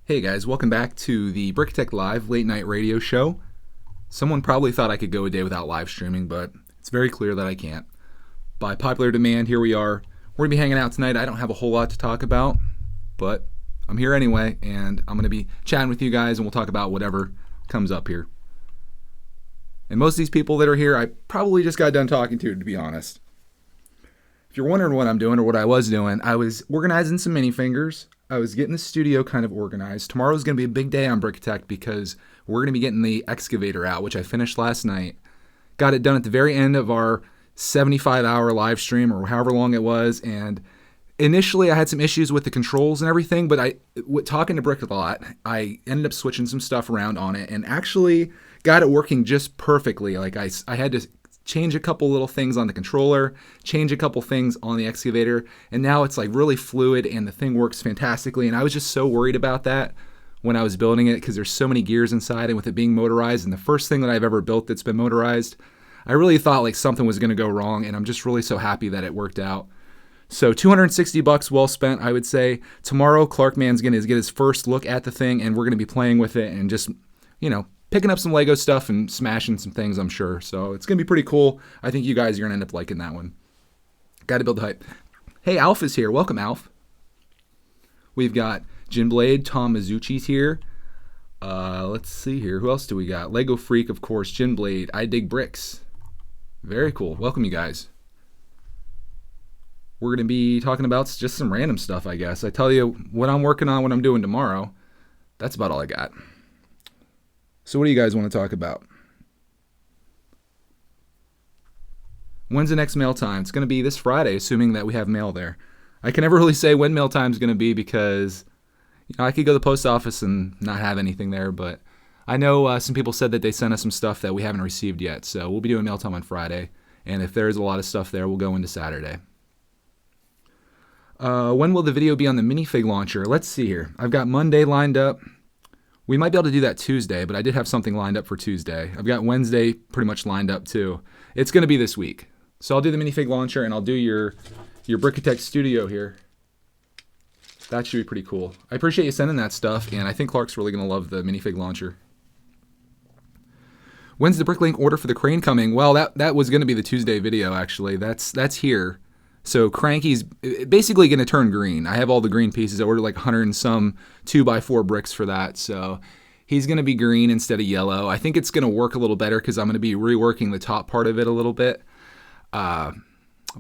Hey guys, welcome back to the Bricktech Live late night radio show. Someone probably thought I could go a day without live streaming, but it's very clear that I can't. By popular demand, here we are. We're going to be hanging out tonight. I don't have a whole lot to talk about, but I'm here anyway, and I'm going to be chatting with you guys, and we'll talk about whatever comes up here. And most of these people that are here, I probably just got done talking to be honest. If you're wondering what I'm doing or what I was doing, I was organizing some minifingers. I was getting the studio kind of organized. Tomorrow's going to be a big day on Bricktech because we're going to be getting the excavator out, which I finished last night. Got it done at the very end of our 75-hour live stream or however long it was. And initially I had some issues with the controls and everything, but talking to Brick a lot, I ended up switching some stuff around on it and actually got it working just perfectly. Like I had to change a couple little things on the controller, change a couple things on the excavator, and now it's like really fluid and the thing works fantastically. And I was just so worried about that when I was building it because there's so many gears inside, and with it being motorized, and the first thing that I've ever built that's been motorized, I really thought like something was going to go wrong, and I'm just really so happy that it worked out. So $260 well spent, I would say. Tomorrow, Clarkman's going to get his first look at the thing, and we're going to be playing with it and just, picking up some Lego stuff and smashing some things, I'm sure. So it's going to be pretty cool. I think you guys are going to end up liking that one. Got to build the hype. Hey, Alf is here. Welcome, Alf. We've got Jinblade, Tom Mizuchi's here. Let's see here. Who else do we got? Lego Freak, of course. Jinblade. I Dig Bricks. Very cool. Welcome, you guys. We're going to be talking about just some random stuff, I guess. I tell you what I'm working on, what I'm doing tomorrow. That's about all I got. So what do you guys want to talk about? When's the next mail time? It's going to be this Friday, assuming that we have mail there. I can never really say when mail time is going to be because I could go to the post office and not have anything there, but I know some people said that they sent us some stuff that we haven't received yet, so we'll be doing mail time on Friday, and if there's a lot of stuff there, we'll go into Saturday. When will the video be on the minifig launcher? Let's see here. I've got Monday lined up. We might be able to do that Tuesday, but I did have something lined up for Tuesday. I've got Wednesday pretty much lined up too. It's going to be this week. So I'll do the minifig launcher and I'll do your Bricktech studio here. That should be pretty cool. I appreciate you sending that stuff, and I think Clark's really going to love the minifig launcher. When's the Bricklink order for the crane coming? Well, that was going to be the Tuesday video, actually. That's here. So Cranky's basically going to turn green. I have all the green pieces. I ordered like 100 and some 2x4 bricks for that. So he's going to be green instead of yellow. I think it's going to work a little better because I'm going to be reworking the top part of it a little bit. But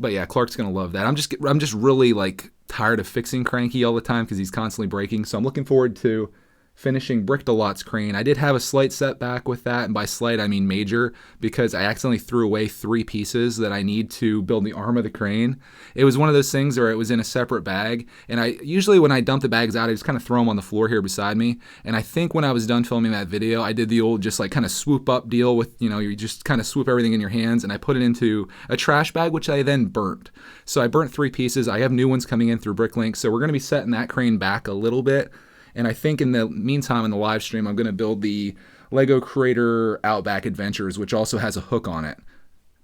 yeah, Clark's going to love that. I'm just really like tired of fixing Cranky all the time because he's constantly breaking. So I'm looking forward to finishing Brick-a-Lot's crane. I did have a slight setback with that, and by slight I mean major, because I accidentally threw away 3 pieces that I need to build the arm of the crane. It was one of those things where it was in a separate bag, and I usually when I dump the bags out, I just kind of throw them on the floor here beside me, and I think when I was done filming that video, I did the old just like kind of swoop up deal with, you just kind of swoop everything in your hands, and I put it into a trash bag, which I then burnt. So I burnt 3 pieces. I have new ones coming in through Bricklink, so we're going to be setting that crane back a little bit. And I think in the meantime, in the live stream, I'm going to build the Lego Creator Outback Adventures, which also has a hook on it.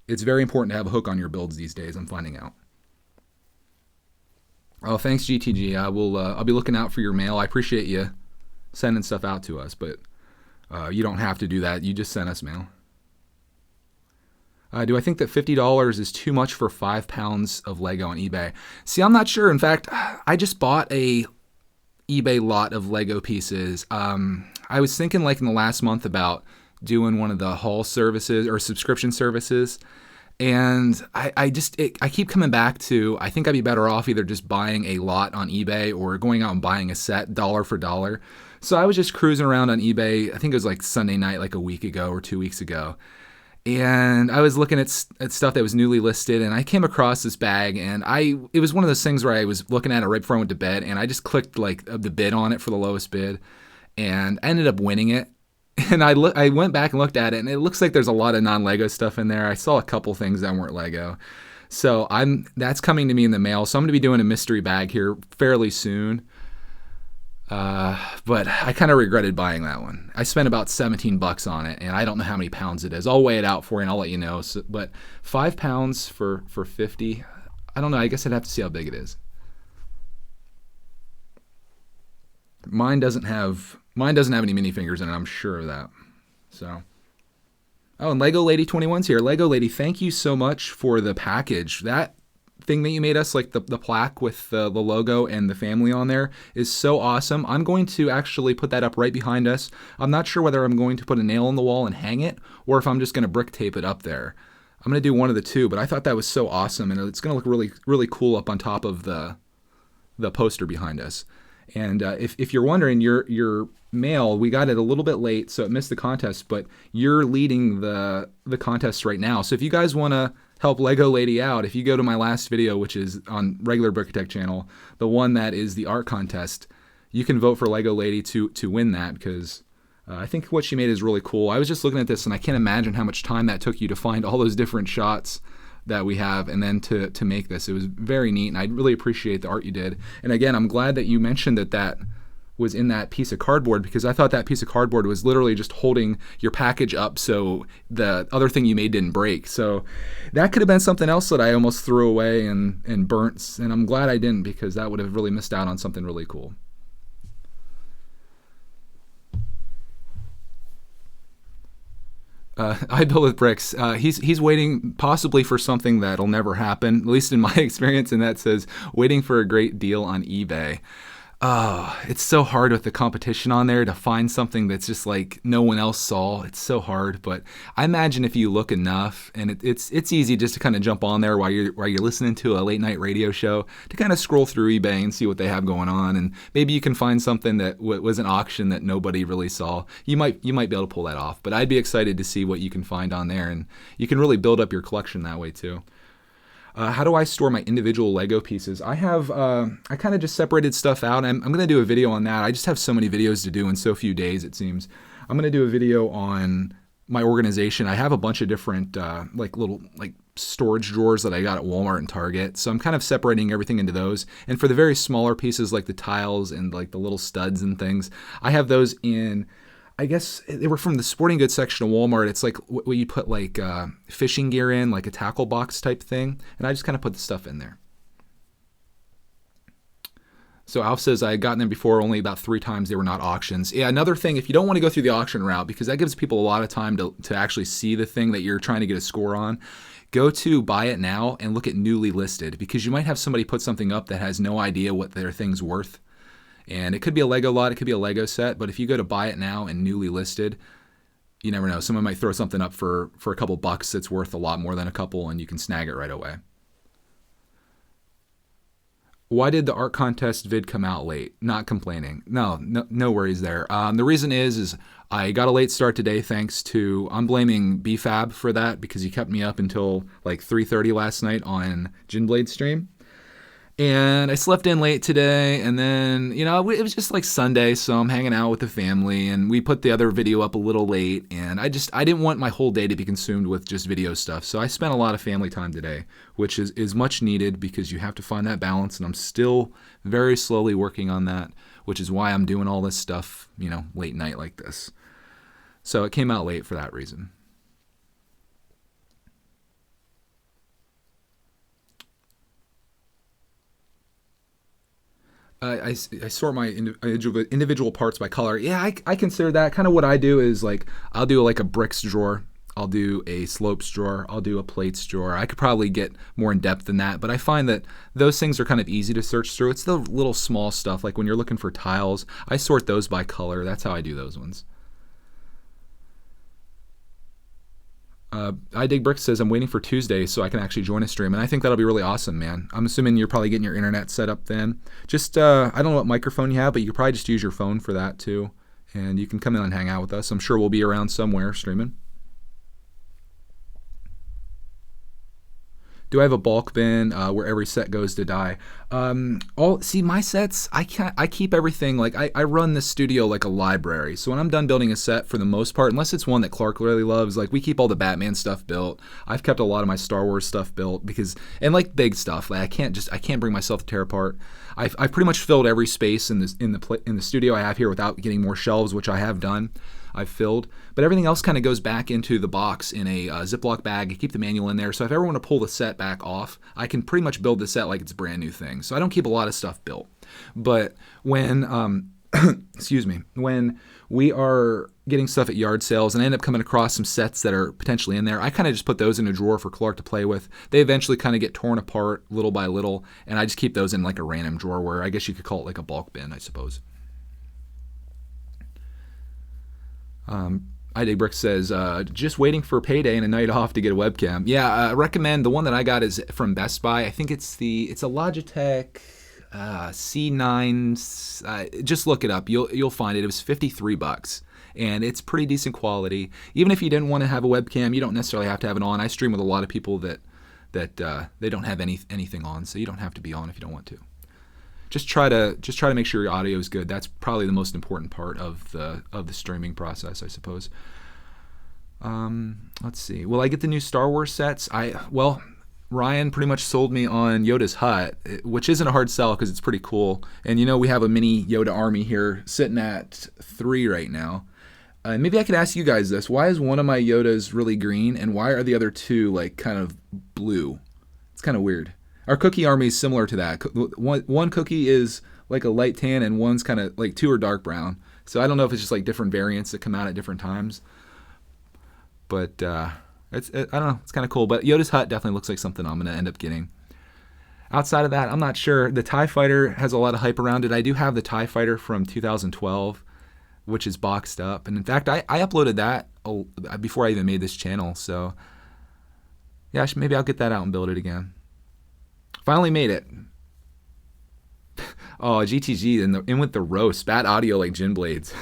It's very important to have a hook on your builds these days, I'm finding out. Oh, thanks, GTG. I'll be looking out for your mail. I appreciate you sending stuff out to us, but you don't have to do that. You just send us mail. Do I think that $50 is too much for 5 pounds of Lego on eBay? See, I'm not sure. In fact, I just bought a eBay lot of Lego pieces. I was thinking like in the last month about doing one of the haul services or subscription services, and I keep coming back to I think I'd be better off either just buying a lot on eBay or going out and buying a set dollar for dollar. So I was just cruising around on eBay. I think it was like Sunday night like a week ago or 2 weeks ago, and I was looking at stuff that was newly listed, and I came across this bag, and it was one of those things where I was looking at it right before I went to bed, and I just clicked like the bid on it for the lowest bid, and I ended up winning it. And I went back and looked at it, and it looks like there's a lot of non-Lego stuff in there. I saw a couple things that weren't Lego. So that's coming to me in the mail, so I'm going to be doing a mystery bag here fairly soon. But I kind of regretted buying that one. I spent about $17 on it, and I don't know how many pounds it is. I'll weigh it out for you, and I'll let you know. So, but 5 pounds for 50, I don't know. I guess I'd have to see how big it is. Mine doesn't have any minifingers in it. I'm sure of that. So. Oh, and Lego Lady 21's here. Lego Lady, thank you so much for the package. That thing that you made us, like the plaque with the logo and the family on there, is so awesome. I'm going to actually put that up right behind us. I'm not sure whether I'm going to put a nail in the wall and hang it, or if I'm just going to brick tape it up there. I'm going to do one of the two, but I thought that was so awesome, and it's going to look really, really cool up on top of the poster behind us. And if you're wondering, your mail, we got it a little bit late, so it missed the contest, but you're leading the contest right now. So if you guys want to help Lego Lady out, if you go to my last video, which is on regular Brickatech channel, the one that is the art contest, you can vote for Lego Lady to win that, because I think what she made is really cool. I was just looking at this, and I can't imagine how much time that took you to find all those different shots that we have, and then to make this. It was very neat, and I really appreciate the art you did. And again, I'm glad that you mentioned that was in that piece of cardboard, because I thought that piece of cardboard was literally just holding your package up so the other thing you made didn't break. So that could have been something else that I almost threw away and burnt, and I'm glad I didn't, because that would have really missed out on something really cool. I build with bricks. He's waiting possibly for something that'll never happen, at least in my experience, and that says waiting for a great deal on eBay. Oh, it's so hard with the competition on there to find something that's just like no one else saw. It's so hard, but I imagine if you look enough, and it's easy just to kind of jump on there while you're listening to a late night radio show, to kind of scroll through eBay and see what they have going on, and maybe you can find something that was an auction that nobody really saw. You might be able to pull that off, but I'd be excited to see what you can find on there, and you can really build up your collection that way too. How do I store my individual Lego pieces? I kind of just separated stuff out. I'm going to do a video on that. I just have so many videos to do in so few days, it seems. I'm going to do a video on my organization. I have a bunch of different little storage drawers that I got at Walmart and Target. So I'm kind of separating everything into those. And for the very smaller pieces, like the tiles and like the little studs and things, I have those in, I guess they were from the sporting goods section of Walmart. It's like what you put like fishing gear in, like a tackle box type thing. And I just kind of put the stuff in there. So Alf says I had gotten them before, only about 3 times. They were not auctions. Yeah, another thing, if you don't want to go through the auction route, because that gives people a lot of time to actually see the thing that you're trying to get a score on, go to Buy It Now and look at newly listed, because you might have somebody put something up that has no idea what their thing's worth. And it could be a Lego lot, it could be a Lego set, but if you go to Buy It Now and newly listed, you never know. Someone might throw something up for a couple bucks that's worth a lot more than a couple, and you can snag it right away. Why did the art contest vid come out late? Not complaining. No worries there. The reason is I got a late start today thanks to, I'm blaming BFAB for that, because he kept me up until like 3:30 last night on Ginblade stream. And I slept in late today, and then, it was just like Sunday, so I'm hanging out with the family, and we put the other video up a little late, and I didn't want my whole day to be consumed with just video stuff, so I spent a lot of family time today, which is much needed, because you have to find that balance, and I'm still very slowly working on that, which is why I'm doing all this stuff, late night like this. So it came out late for that reason. I sort my individual parts by color. Yeah, I consider that. Kind of what I do is like, I'll do like a bricks drawer, I'll do a slopes drawer, I'll do a plates drawer. I could probably get more in depth than that, but I find that those things are kind of easy to search through. It's the little small stuff, like when you're looking for tiles, I sort those by color. That's how I do those ones. I Dig Bricks says I'm waiting for Tuesday so I can actually join a stream, and I think that'll be really awesome, man. I'm assuming you're probably getting your internet set up then. Just, I don't know what microphone you have, but you could probably just use your phone for that too, and you can come in and hang out with us. I'm sure we'll be around somewhere streaming. Do I have a bulk bin where every set goes to die? My sets, I keep everything, like I run the studio like a library. So when I'm done building a set, for the most part, unless it's one that Clark really loves, like we keep all the Batman stuff built. I've kept a lot of my Star Wars stuff built and like big stuff. Like I can't bring myself to tear apart. I've pretty much filled every space in the studio I have here without getting more shelves, which I have done. I've filled, but everything else kind of goes back into the box in a Ziploc bag. I keep the manual in there, so if I ever want to pull the set back off, I can pretty much build the set like it's a brand new thing. So I don't keep a lot of stuff built. But when excuse me, when we are getting stuff at yard sales and I end up coming across some sets that are potentially in there, I kind of just put those in a drawer for Clark to play with. They eventually kind of get torn apart little by little, and I just keep those in like a random drawer where I guess you could call it like a bulk bin, I suppose. Brick says, just waiting for payday and a night off to get a webcam. Yeah, I recommend the one that I got is from Best Buy. I think it's a Logitech C9. Just look it up. You'll find it. It was $53, and it's pretty decent quality. Even if you didn't want to have a webcam, you don't necessarily have to have it on. I stream with a lot of people that they don't have anything on, so you don't have to be on if you don't want to. Just try to make sure your audio is good. That's probably the most important part of the streaming process, I suppose. Let's see. Will I get the new Star Wars sets? Ryan pretty much sold me on Yoda's hut, which isn't a hard sell because it's pretty cool. And we have a mini Yoda army here sitting at 3 right now. Maybe I could ask you guys this: why is one of my Yodas really green, and why are the other 2 like kind of blue? It's kind of weird. Our cookie army is similar to that. One cookie is like a light tan, and one's kind of like 2 are dark brown. So I don't know if it's just like different variants that come out at different times. But I don't know. It's kind of cool. But Yoda's hut definitely looks like something I'm going to end up getting. Outside of that, I'm not sure. The TIE Fighter has a lot of hype around it. I do have the TIE Fighter from 2012, which is boxed up. And in fact, I uploaded that before I even made this channel. So yeah, maybe I'll get that out and build it again. Finally made it. Oh, GTG in with the roast. Bad audio like Gin Blades.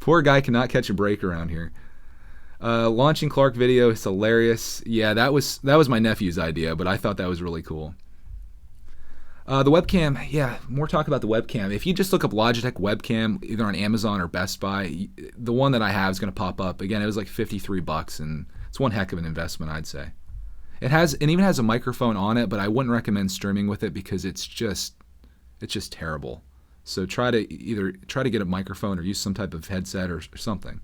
Poor guy cannot catch a break around here. Launching Clark video is hilarious. Yeah, that was my nephew's idea, but I thought that was really cool. The webcam, yeah, more talk about the webcam. If you just look up Logitech webcam, either on Amazon or Best Buy, the one that I have is going to pop up. Again, it was like $53, and it's one heck of an investment, I'd say. It even has a microphone on it, but I wouldn't recommend streaming with it because it's just terrible. So try to get a microphone or use some type of headset or something.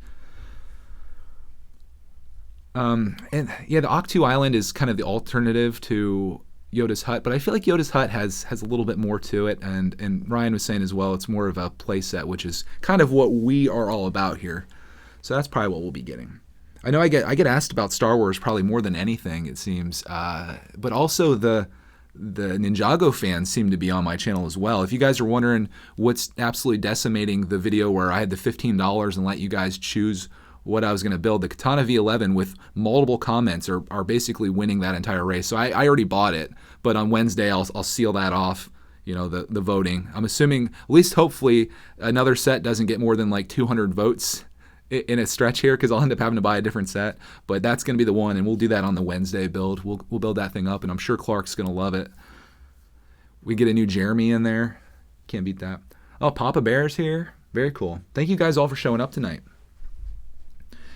And yeah, the Octu Island is kind of the alternative to Yoda's hut, but I feel like Yoda's hut has a little bit more to it, and Ryan was saying as well, it's more of a play set, which is kind of what we are all about here. So that's probably what we'll be getting. I know I get asked about Star Wars probably more than anything, it seems, but also the Ninjago fans seem to be on my channel as well. If you guys are wondering what's absolutely decimating the video where I had the $15 and let you guys choose what I was going to build, the Katana V11 with multiple comments are basically winning that entire race. So I already bought it, but on Wednesday I'll seal that off, the voting. I'm assuming, at least hopefully, another set doesn't get more than like 200 votes in a stretch here, because I'll end up having to buy a different set. But that's going to be the one, and we'll do that on the Wednesday build. We'll build that thing up, and I'm sure Clark's going to love it. We get a new Jeremy in there. Can't beat that. Oh, Papa Bear's here. Very cool. Thank you guys all for showing up tonight.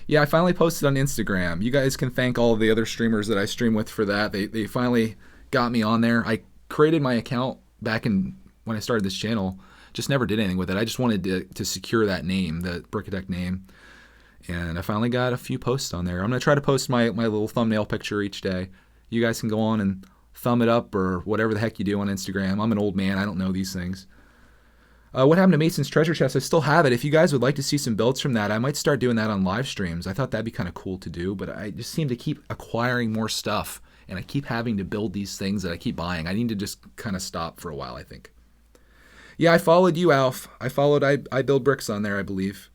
Yeah, I finally posted on Instagram. You guys can thank all of the other streamers that I stream with for that. They finally got me on there. I created my account back when I started this channel. Just never did anything with it. I just wanted to secure that name, the Brickatech name. And I finally got a few posts on there. I'm going to try to post my little thumbnail picture each day. You guys can go on and thumb it up or whatever the heck you do on Instagram. I'm an old man. I don't know these things. What happened to Mason's treasure chest? I still have it. If you guys would like to see some builds from that, I might start doing that on live streams. I thought that'd be kind of cool to do, but I just seem to keep acquiring more stuff, and I keep having to build these things that I keep buying. I need to just kind of stop for a while, I think. Yeah, I followed you, Alf. I build bricks on there, I believe.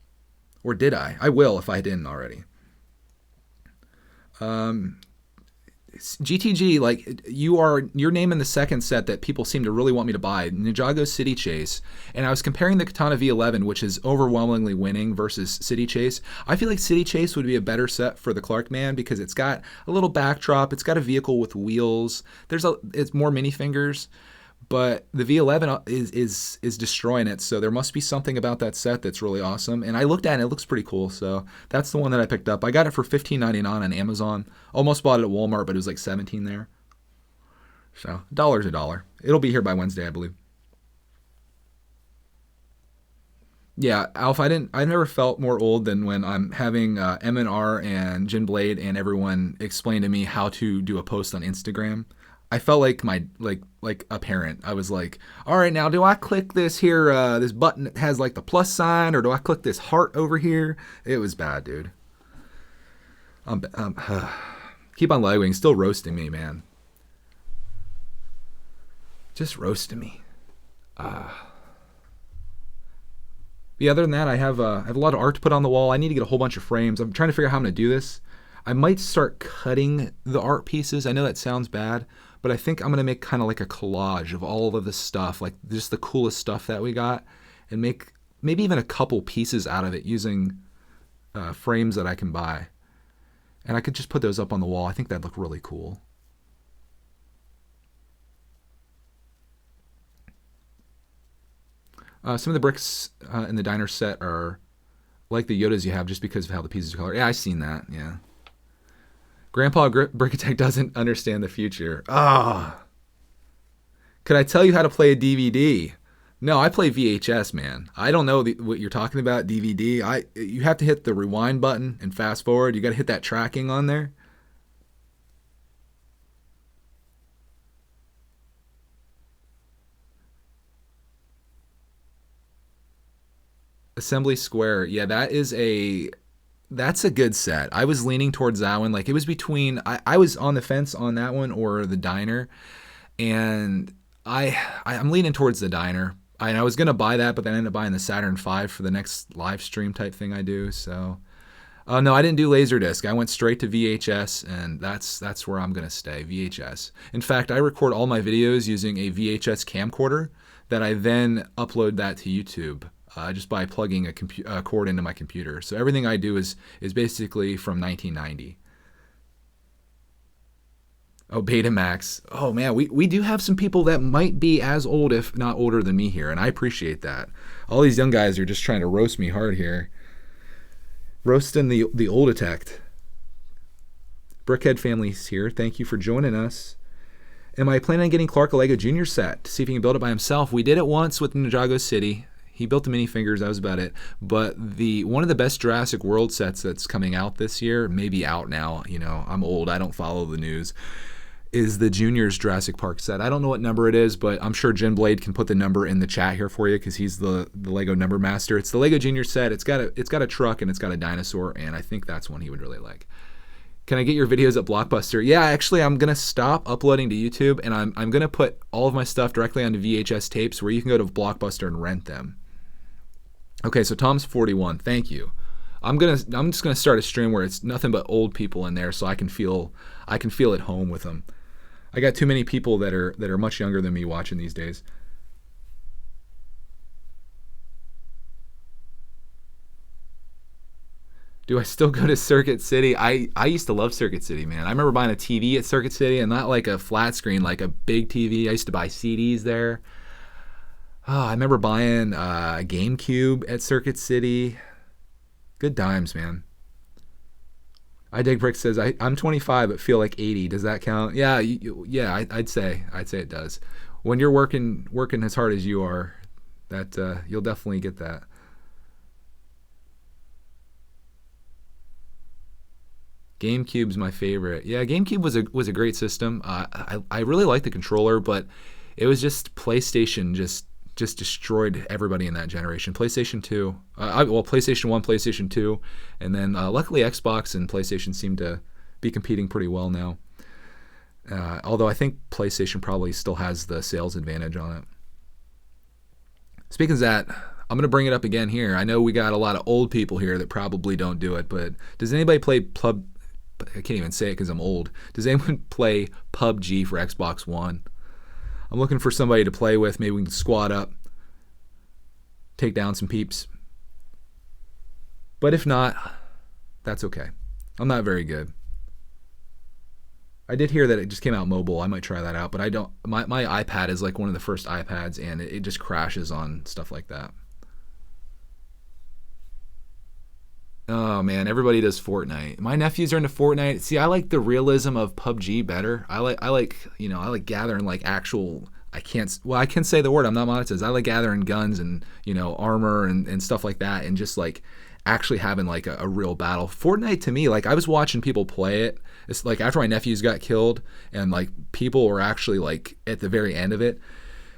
Or did I? I will if I didn't already. GTG, like, you're naming the second set that people seem to really want me to buy, Ninjago City Chase. And I was comparing the Katana V11, which is overwhelmingly winning, versus City Chase. I feel like City Chase would be a better set for the Clark Man because it's got a little backdrop, it's got a vehicle with wheels, it's more minifingers. But the V11 is destroying it, so there must be something about that set that's really awesome. And I looked at it, it looks pretty cool, so that's the one that I picked up. I got it for $15.99 on Amazon. Almost bought it at Walmart, but it was like $17 there. So $1's a dollar. It'll be here by Wednesday, I believe. Yeah, Alf, I never felt more old than when I'm having M&R and Gin Blade and everyone explain to me how to do a post on Instagram. I felt like my like a parent. I was like, all right, now do I click this here this button that has like the plus sign, or do I click this heart over here? It was bad, dude. Keep on Lightwing still roasting me, man. Just roasting me. Yeah, other than that, I have a lot of art to put on the wall. I need to get a whole bunch of frames. I'm trying to figure out how I'm going to do this. I might start cutting the art pieces. I know that sounds bad, but I think I'm going to make kind of like a collage of all of the stuff, like just the coolest stuff that we got, and make maybe even a couple pieces out of it using frames that I can buy. And I could just put those up on the wall. I think that'd look really cool. Some of the bricks in the diner set are like the Yodas you have just because of how the pieces are colored. Yeah, I've seen that, yeah. Grandpa Brickatech doesn't understand the future. Could I tell you how to play a DVD? No, I play VHS, man. I don't know what you're talking about, DVD. You have to hit the rewind button and fast forward. You got to hit that tracking on there. Assembly Square. Yeah, that's a good set. I was leaning towards that one. Like it was between I was on the fence on that one or the diner, and I'm leaning towards the diner. I was gonna buy that, but then I ended up buying the Saturn V for the next live stream type thing I do. So, no, I didn't do Laserdisc. I went straight to VHS, and that's where I'm gonna stay. VHS. In fact, I record all my videos using a VHS camcorder that I then upload that to YouTube. Just by plugging a cord into my computer. So everything I do is basically from 1990. Oh, Betamax. Oh, man, we do have some people that might be as old, if not older than me here, and I appreciate that. All these young guys are just trying to roast me hard here. Roasting the old detect. Brickhead family's here. Thank you for joining us. Am I planning on getting Clark a Lego Junior set to see if he can build it by himself? We did it once with Ninjago City. He built the minifigures, that was about it. But one of the best Jurassic World sets that's coming out this year, maybe out now, I'm old, I don't follow the news, is the Junior's Jurassic Park set. I don't know what number it is, but I'm sure Jen Blade can put the number in the chat here for you because he's the Lego number master. It's the Lego Junior set. It's got a truck and it's got a dinosaur, and I think that's one he would really like. Can I get your videos at Blockbuster? Yeah, actually, I'm going to stop uploading to YouTube, and I'm going to put all of my stuff directly onto VHS tapes where you can go to Blockbuster and rent them. Okay, so Tom's 41. Thank you. I'm just gonna start a stream where it's nothing but old people in there, so I can feel at home with them. I got too many people that are much younger than me watching these days. Do I still go to Circuit City? I used to love Circuit City, man. I remember buying a TV at Circuit City, and not like a flat screen, like a big TV. I used to buy CDs there. Oh, I remember buying a GameCube at Circuit City. Good times, man. I Dig Brick says, I'm 25 but feel like 80. Does that count? Yeah, I'd say it does. When you're working as hard as you are, that you'll definitely get that. GameCube's my favorite. Yeah, GameCube was a great system. I really liked the controller, but it was just PlayStation just destroyed everybody in that generation. PlayStation 2, PlayStation 1, PlayStation 2, and then luckily Xbox and PlayStation seem to be competing pretty well now. Although I think PlayStation probably still has the sales advantage on it. Speaking of that, I'm going to bring it up again here. I know we got a lot of old people here that probably don't do it, but does anybody play I can't even say it because I'm old. Does anyone play PUBG for Xbox One? I'm looking for somebody to play with. Maybe we can squad up, take down some peeps. But if not, that's okay. I'm not very good. I did hear that it just came out mobile. I might try that out, but I don't. My iPad is like one of the first iPads, and it just crashes on stuff like that. Oh man, everybody does Fortnite. My nephews are into Fortnite. See, I like the realism of PUBG better. I like gathering like actual. I can say the word. I'm not monetized. I like gathering guns and armor and stuff like that, and just like actually having like a real battle. Fortnite to me, like I was watching people play it. It's like after my nephews got killed and like people were actually like at the very end of it.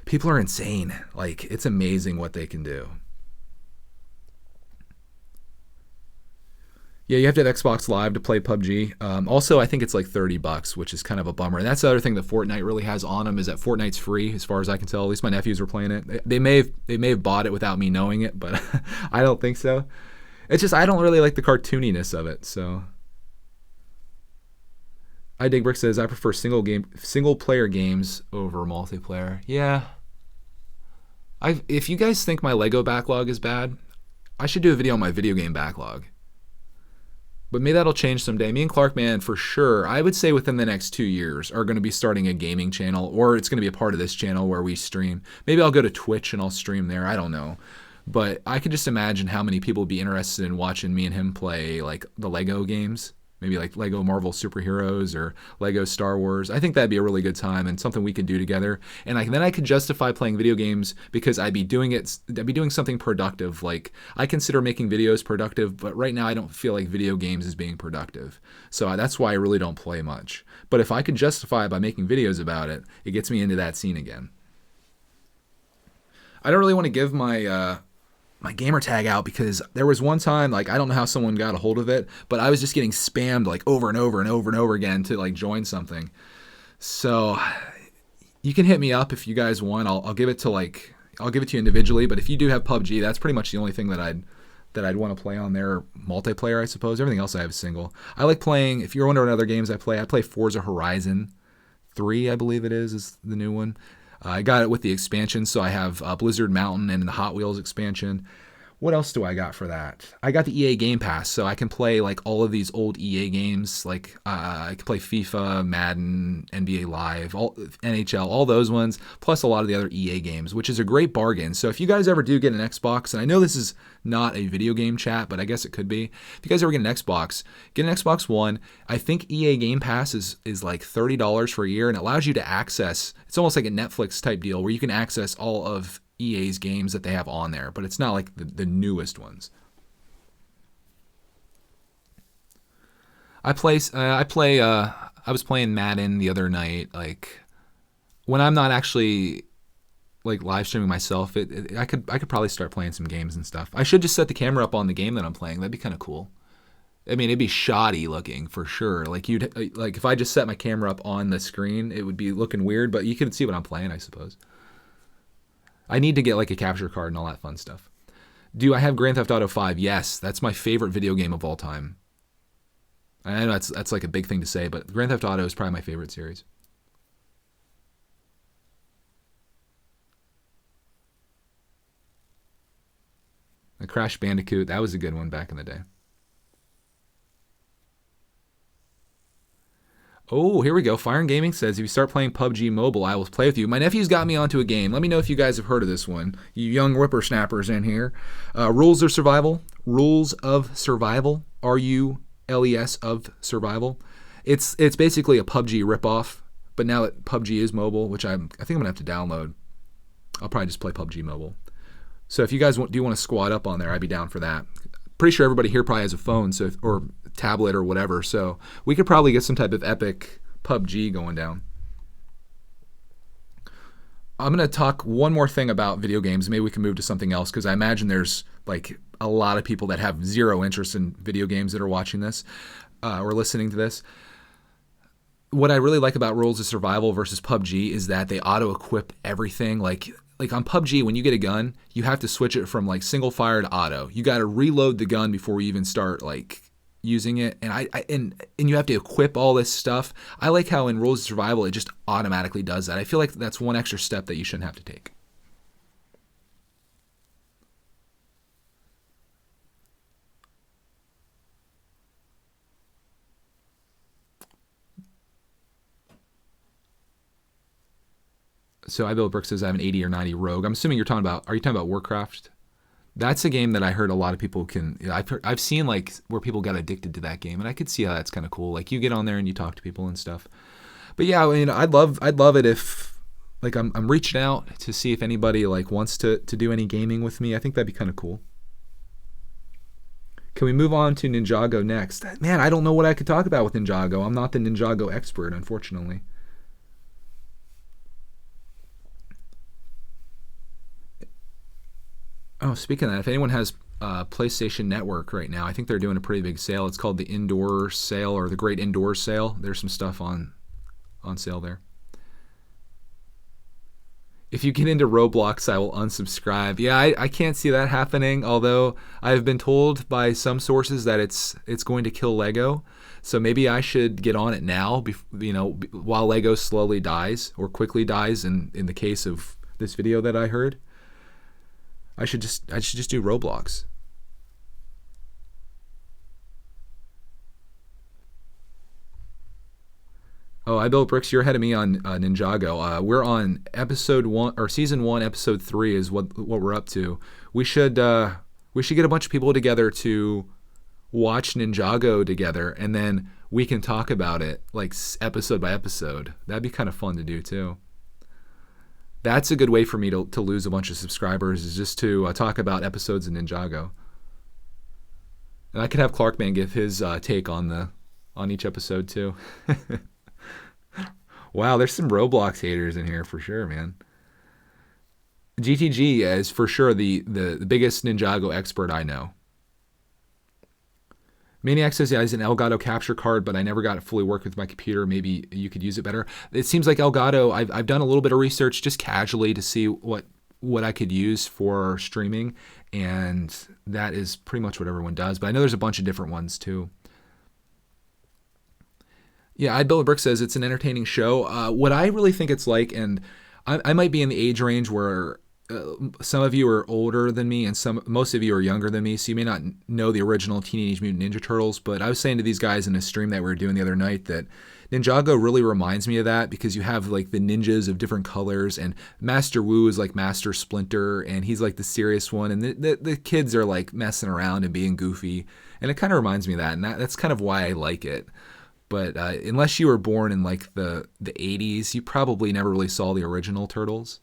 People are insane. Like it's amazing what they can do. Yeah, you have to have Xbox Live to play PUBG. Also, I think it's like $30, which is kind of a bummer. And that's the other thing that Fortnite really has on them is that Fortnite's free, as far as I can tell. At least my nephews were playing it. They may have bought it without me knowing it, but I don't think so. It's just I don't really like the cartooniness of it. So, I Dig Brick says I prefer single player games over multiplayer. Yeah. If you guys think my Lego backlog is bad, I should do a video on my video game backlog. But maybe that'll change someday. Me and Clark, man, for sure, I would say within the next 2 years, are going to be starting a gaming channel, or it's going to be a part of this channel where we stream. Maybe I'll go to Twitch and I'll stream there. I don't know. But I could just imagine how many people would be interested in watching me and him play like the Lego games. Maybe like Lego Marvel Superheroes or Lego Star Wars. I think that'd be a really good time and something we could do together. And then I could justify playing video games because I'd be doing something productive. Like I consider making videos productive, but right now I don't feel like video games is being productive. So that's why I really don't play much. But if I could justify it by making videos about it, it gets me into that scene again. I don't really want to give my gamer tag out because there was one time, like, I don't know how someone got a hold of it, but I was just getting spammed like over and over and over and over again to like join something. So you can hit me up if you guys want. I'll give it to you individually, but if you do have PUBG, that's pretty much the only thing that I'd want to play on there. Multiplayer, I suppose. Everything else I have is single. I like playing, if you're wondering what other games I play Forza Horizon 3, I believe it is the new one. I got it with the expansion, so I have Blizzard Mountain and the Hot Wheels expansion. What else do I got for that? I got the EA Game Pass, so I can play like all of these old EA games. Like I can play FIFA, Madden, NBA Live, NHL, all those ones, plus a lot of the other EA games, which is a great bargain. So if you guys ever do get an Xbox, and I know this is not a video game chat, but I guess it could be. If you guys ever get an Xbox One. I think EA Game Pass is like $30 for a year, and it allows you to access. It's almost like a Netflix type deal where you can access all of EA's games that they have on there, but it's not like the newest ones. I was playing Madden the other night. Like when I'm not actually like live streaming myself, I could probably start playing some games and stuff. I should just set the camera up on the game that I'm playing. That'd be kind of cool. I mean, it'd be shoddy looking for sure. Like if I just set my camera up on the screen, it would be looking weird, but you can see what I'm playing, I suppose. I need to get like a capture card and all that fun stuff. Do I have Grand Theft Auto 5? Yes, that's my favorite video game of all time. I know that's like a big thing to say, but Grand Theft Auto is probably my favorite series. The Crash Bandicoot, that was a good one back in the day. Oh, here we go. Fire and Gaming says, if you start playing PUBG Mobile, I will play with you. My nephew's got me onto a game. Let me know if you guys have heard of this one. You young whippersnappers in here. Rules of Survival. Rules of Survival. RULES of Survival. It's basically a PUBG ripoff, but now that PUBG is mobile, which I think I'm going to have to download. I'll probably just play PUBG Mobile. So if you guys do want to squad up on there, I'd be down for that. Pretty sure everybody here probably has a phone, or tablet or whatever, so we could probably get some type of epic PUBG going down. I'm going to talk one more thing about video games. Maybe we can move to something else, because I imagine there's like a lot of people that have zero interest in video games that are watching this or listening to this. What I really like about Rules of Survival versus PUBG is that they auto-equip everything. Like on PUBG, when you get a gun, you have to switch it from like single fire to auto. You got to reload the gun before you even start like using it, and you have to equip all this stuff. I like how in Rules of Survival it just automatically does that. I feel like that's one extra step that you shouldn't have to take. So I Build Brick says I have an 80 or 90 Rogue. I'm assuming are you talking about Warcraft? That's a game that I heard a lot of people I've seen like where people got addicted to that game, and I could see how that's kind of cool. Like you get on there and you talk to people and stuff. But yeah, I mean, I'd love it if like I'm reaching out to see if anybody like wants to do any gaming with me. I think that'd be kind of cool. Can we move on to Ninjago next? Man, I don't know what I could talk about with Ninjago. I'm not the Ninjago expert, unfortunately. Oh, speaking of that, if anyone has PlayStation Network right now, I think they're doing a pretty big sale. It's called the Indoor Sale or the Great Indoor Sale. There's some stuff on sale there. If you get into Roblox, I will unsubscribe. Yeah, I can't see that happening, although I've been told by some sources that it's going to kill Lego. So maybe I should get on it now, while Lego slowly dies or quickly dies in the case of this video that I heard. I should just do Roblox. Oh, I built bricks. You're ahead of me on Ninjago. We're on episode 1 or season 1, episode 3 is what we're up to. We should get a bunch of people together to watch Ninjago together, and then we can talk about it like episode by episode. That'd be kind of fun to do too. That's a good way for me to lose a bunch of subscribers, is just to talk about episodes of Ninjago. And I could have Clarkman give his take on each episode too. Wow, there's some Roblox haters in here for sure, man. GTG is for sure the biggest Ninjago expert I know. Maniac says, yeah, he's an Elgato capture card, but I never got it fully work with my computer. Maybe you could use it better. It seems like Elgato, I've done a little bit of research just casually to see what I could use for streaming, and that is pretty much what everyone does. But I know there's a bunch of different ones too. Yeah, I'd Build a Brick says it's an entertaining show. What I really think it's like, and I might be in the age range where some of you are older than me and most of you are younger than me, so you may not know the original Teenage Mutant Ninja Turtles, but I was saying to these guys in a stream that we were doing the other night that Ninjago really reminds me of that, because you have like the ninjas of different colors, and Master Wu is like Master Splinter, and he's like the serious one, and the kids are like messing around and being goofy, and it kind of reminds me of that, and that's kind of why I like it. But unless you were born in like the 80s, you probably never really saw the original Turtles.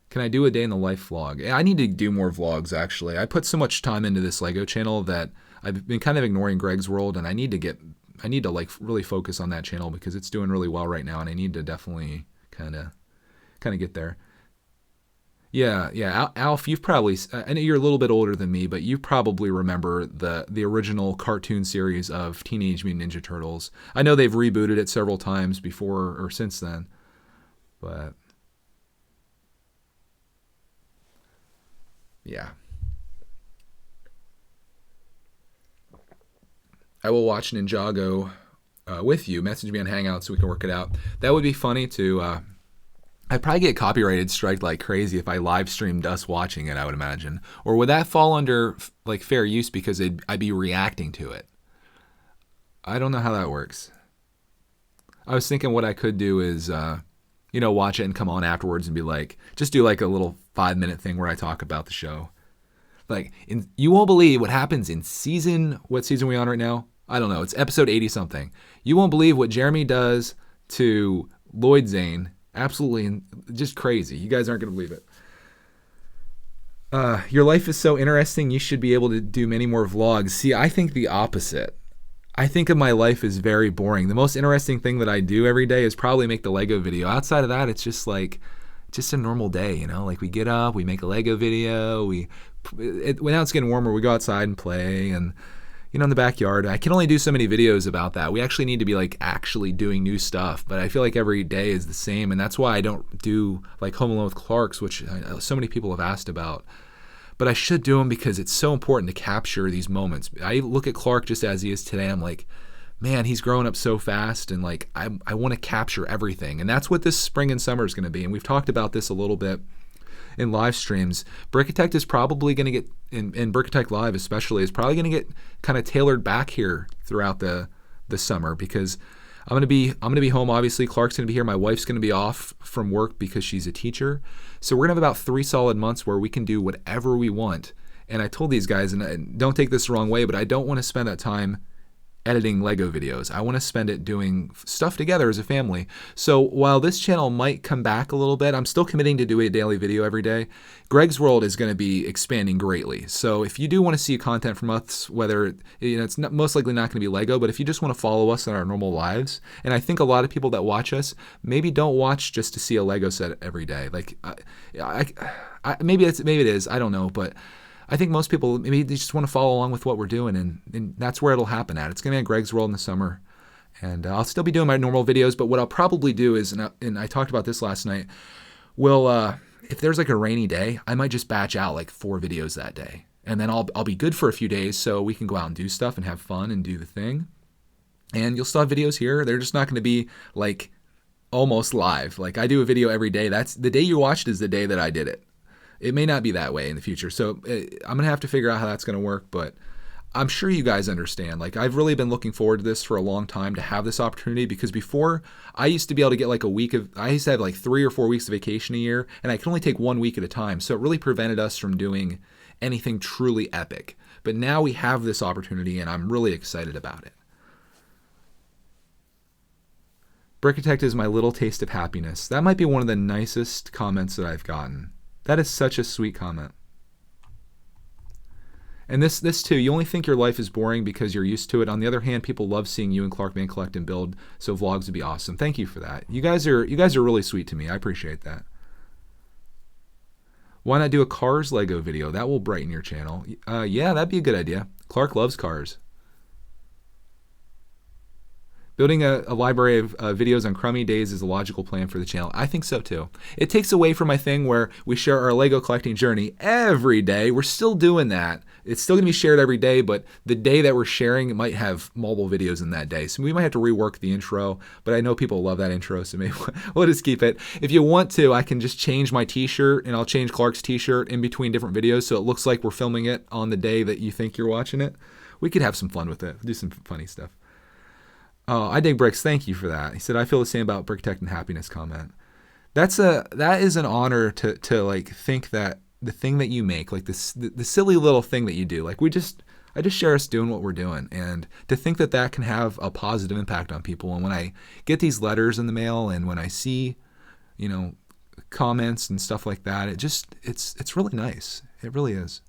Can I do a day in the life vlog? I need to do more vlogs, actually. I put so much time into this Lego channel that I've been kind of ignoring Greg's World, and I need to like really focus on that channel because it's doing really well right now, and I need to definitely kind of get there. Yeah, Alf, you've probably, I know you're a little bit older than me, but you probably remember the original cartoon series of Teenage Mutant Ninja Turtles. I know they've rebooted it several times before or since then, but yeah. I will watch Ninjago with you. Message me on Hangout so we can work it out. That would be funny to... I'd probably get copyrighted striked like crazy if I live streamed us watching it, I would imagine. Or would that fall under like fair use because I'd be reacting to it? I don't know how that works. I was thinking what I could do is, watch it and come on afterwards and be like, just do like a little 5-minute thing where I talk about the show. Like, you won't believe what happens in what season are we on right now? I don't know. It's episode 80 something. You won't believe what Jeremy does to Lloyd Zane. Absolutely just crazy. You guys aren't going to believe it. Your life is so interesting. You should be able to do many more vlogs. See, I think the opposite. I think of my life as very boring. The most interesting thing that I do every day is probably make the Lego video. Outside of that, it's just a normal day, Like we get up, we make a Lego video. When now it's getting warmer, we go outside and play, and in the backyard. I can only do so many videos about that. We actually need to be like actually doing new stuff, but I feel like every day is the same, and that's why I don't do like Home Alone with Clarks, which so many people have asked about. But I should do them because it's so important to capture these moments. I look at Clark just as he is today, and I'm like, man, he's growing up so fast, and like I want to capture everything, and that's what this spring and summer is going to be. And we've talked about this a little bit in live streams. Brickitect is probably going to get, in Brickitect Live especially, is probably going to get kind of tailored back here throughout the summer, because I'm going to be home. Obviously, Clark's going to be here. My wife's going to be off from work because she's a teacher. So we're going to have about 3 solid months where we can do whatever we want. And I told these guys, and don't take this the wrong way, but I don't want to spend that time editing Lego videos. I want to spend it doing stuff together as a family. So while this channel might come back a little bit, I'm still committing to do a daily video every day. Greg's World is going to be expanding greatly. So if you do want to see content from us, whether it's not, most likely not going to be Lego, but if you just want to follow us in our normal lives, and I think a lot of people that watch us maybe don't watch just to see a Lego set every day. Like, maybe it is. I don't know, but I think most people, maybe they just want to follow along with what we're doing, and that's where it'll happen at. It's going to be at Greg's World in the summer, and I'll still be doing my normal videos, but what I'll probably do is, and I talked about this last night, if there's like a rainy day, I might just batch out like 4 videos that day, and then I'll be good for a few days so we can go out and do stuff and have fun and do the thing, and you'll still have videos here. They're just not going to be like almost live. Like I do a video every day. That's the day you watched is the day that I did it. It may not be that way in the future, so I'm going to have to figure out how that's going to work, but I'm sure you guys understand. Like, I've really been looking forward to this for a long time, to have this opportunity, because before, I used to be able to get like I used to have like 3 or 4 weeks of vacation a year, and I could only take 1 week at a time, so it really prevented us from doing anything truly epic. But now we have this opportunity, and I'm really excited about it. Brickitect is my little taste of happiness. That might be one of the nicest comments that I've gotten. That is such a sweet comment. And this too, you only think your life is boring because you're used to it. On the other hand, people love seeing you and Clarkman collect and build, so vlogs would be awesome. Thank you for that. You guys are really sweet to me. I appreciate that. Why not do a Cars Lego video? That will brighten your channel. Yeah, that'd be a good idea. Clark loves cars. Building a library of videos on crummy days is a logical plan for the channel. I think so too. It takes away from my thing where we share our Lego collecting journey every day. We're still doing that. It's still going to be shared every day, but the day that we're sharing, it might have multiple videos in that day. So we might have to rework the intro, but I know people love that intro, so maybe we'll just keep it. If you want to, I can just change my t-shirt, and I'll change Clark's t-shirt in between different videos so it looks like we're filming it on the day that you think you're watching it. We could have some fun with it. Do some funny stuff. Oh, I dig bricks. Thank you for that. He said, I feel the same about Brickitect and happiness comment. That is an honor to like think that the thing that you make, like the silly little thing that you do, like I just share us doing what we're doing, and to think that that can have a positive impact on people. And when I get these letters in the mail, and when I see, comments and stuff like that, it's really nice. It really is.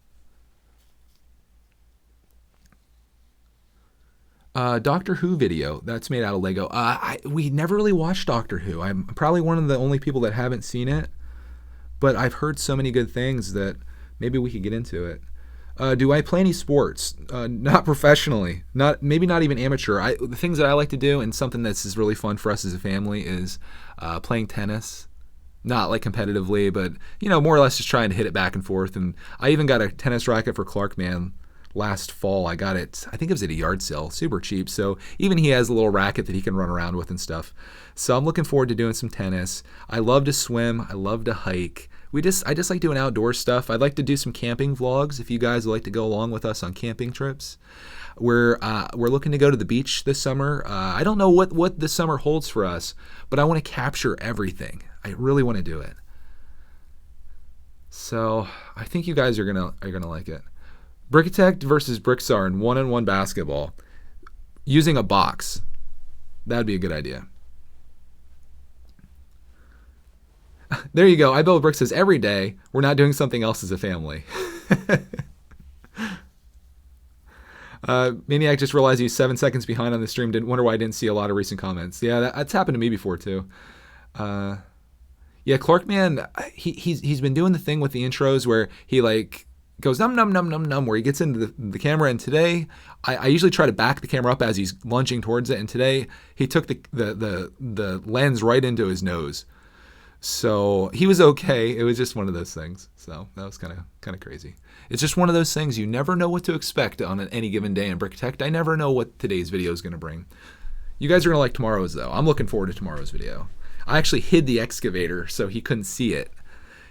Doctor Who video that's made out of Lego. We never really watched Doctor Who. I'm probably one of the only people that haven't seen it, but I've heard so many good things that maybe we could get into it. Do I play any sports? Not professionally. Maybe not even amateur. The things that I like to do, and something that's is really fun for us as a family, is playing tennis. Not like competitively, but more or less just trying to hit it back and forth. And I even got a tennis racket for Clarkman last fall. I got it, I think it was at a yard sale, super cheap. So even he has a little racket that he can run around with and stuff. So I'm looking forward to doing some tennis. I love to swim. I love to hike. I just like doing outdoor stuff. I'd like to do some camping vlogs if you guys would like to go along with us on camping trips. We're looking to go to the beach this summer. I don't know what this summer holds for us, but I want to capture everything. I really want to do it. So I think you guys are gonna like it. Brickitect versus Bricksar in 1-on-1 basketball. Using a box. That'd be a good idea. There you go. I build bricks says every day. We're not doing something else as a family. Maniac just realized he's 7 seconds behind on the stream. Didn't wonder why I didn't see a lot of recent comments. Yeah, that's happened to me before too. Yeah, Clarkman, he's been doing the thing with the intros where he like goes num num num num num, where he gets into the camera. And today I usually try to back the camera up as he's lunging towards it, and today he took the lens right into his nose. So he was okay. It was just one of those things. So that was kind of crazy. It's just one of those things. You never know what to expect on any given day in Brickitect. I never know what today's video is going to bring. You guys are going to like tomorrow's though. I'm looking forward to tomorrow's video. I actually hid the excavator so he couldn't see it,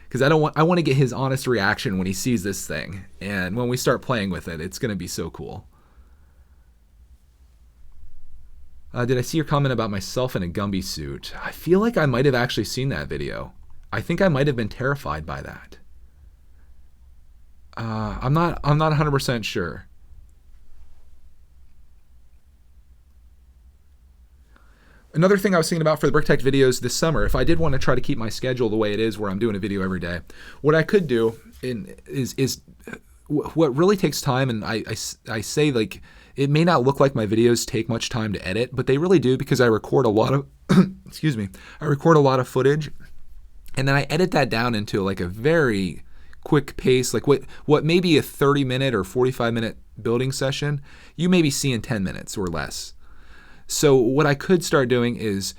because I want to get his honest reaction when he sees this thing. And when we start playing with it, it's going to be so cool. Did I see your comment about myself in a Gumby suit? I feel like I might have actually seen that video. I think I might have been terrified by that. I'm not 100% sure. Another thing I was thinking about for the Brick Tech videos this summer, if I did want to try to keep my schedule the way it is, where I'm doing a video every day, what I could do is what really takes time, and I say, like, it may not look like my videos take much time to edit, but they really do, because I record a lot of excuse me, I record a lot of footage, and then I edit that down into like a very quick pace, like what may be a 30-minute or 45-minute building session, you maybe see in 10 minutes or less. So what I could start doing is,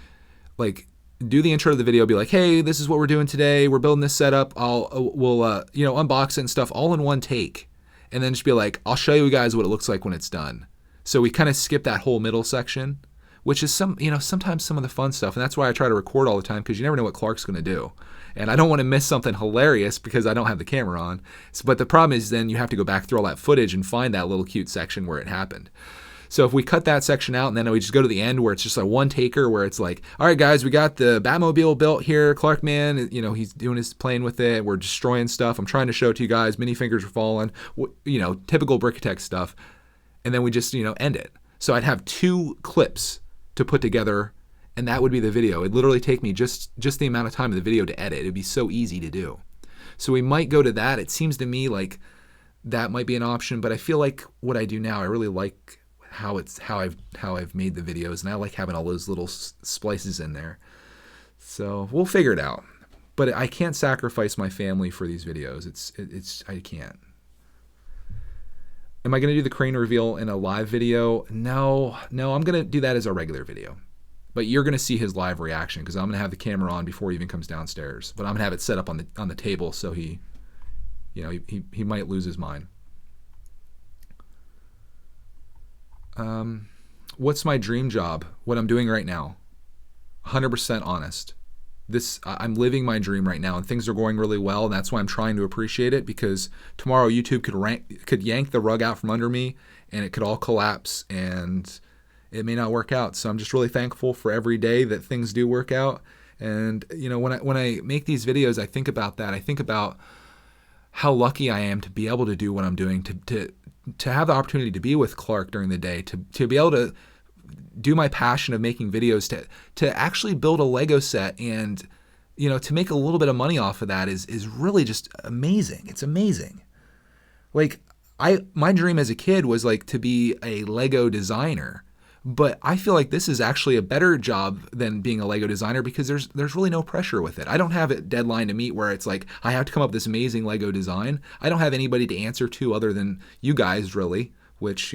like, do the intro to the video, be like, hey, this is what we're doing today. We're building this setup. We'll unbox it and stuff all in one take. And then just be like, I'll show you guys what it looks like when it's done. So we kind of skip that whole middle section, which is sometimes some of the fun stuff. And that's why I try to record all the time, because you never know what Clark's going to do. And I don't want to miss something hilarious because I don't have the camera on. But the problem is then you have to go back through all that footage and find that little cute section where it happened. So if we cut that section out and then we just go to the end where it's just a one taker, where it's like, all right, guys, we got the Batmobile built here. Clark, man, he's doing his playing with it. We're destroying stuff. I'm trying to show it to you guys. Mini fingers are falling, typical Brickitect stuff. And then we just, end it. So I'd have 2 clips to put together, and that would be the video. It'd literally take me just the amount of time of the video to edit. It'd be so easy to do. So we might go to that. It seems to me like that might be an option, but I feel like what I do now, I really like how I've made the videos, and I like having all those little splices in there. So we'll figure it out. But I can't sacrifice my family for these videos. I can't. Am I going to do the crane reveal in a live video? No, I'm going to do that as a regular video. But you're going to see his live reaction, because I'm going to have the camera on before he even comes downstairs. But I'm going to have it set up on the table, so he might lose his mind. What's my dream job? What I'm doing right now. 100% honest. I'm living my dream right now, and things are going really well, and that's why I'm trying to appreciate it, because tomorrow YouTube could yank the rug out from under me, and it could all collapse, and it may not work out. So I'm just really thankful for every day that things do work out. And when I make these videos, I think about that. I think about how lucky I am to be able to do what I'm doing, to have the opportunity to be with Clark during the day, to be able to do my passion of making videos, to actually build a Lego set, and to make a little bit of money off of that is really just amazing. It's amazing. Like, my dream as a kid was like to be a Lego designer, but I feel like this is actually a better job than being a Lego designer, because there's really no pressure with it. I don't have a deadline to meet where it's like I have to come up with this amazing Lego design. I don't have anybody to answer to other than you guys, really, which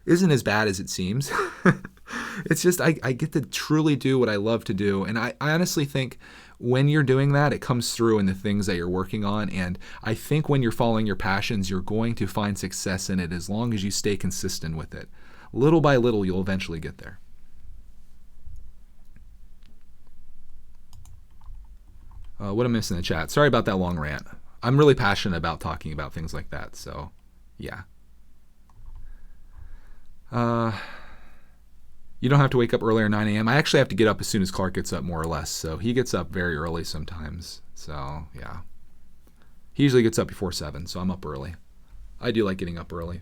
isn't as bad as it seems. It's just I get to truly do what I love to do, and I honestly think when you're doing that, it comes through in the things that you're working on. And I think when you're following your passions, you're going to find success in it as long as you stay consistent with it. Little by little, you'll eventually get there. What am I missing in the chat? Sorry about that long rant. I'm really passionate about talking about things like that, so yeah. You don't have to wake up earlier, 9 a.m. I actually have to get up as soon as Clark gets up, more or less. So he gets up very early sometimes. So yeah, he usually gets up before 7, so I'm up early. I do like getting up early.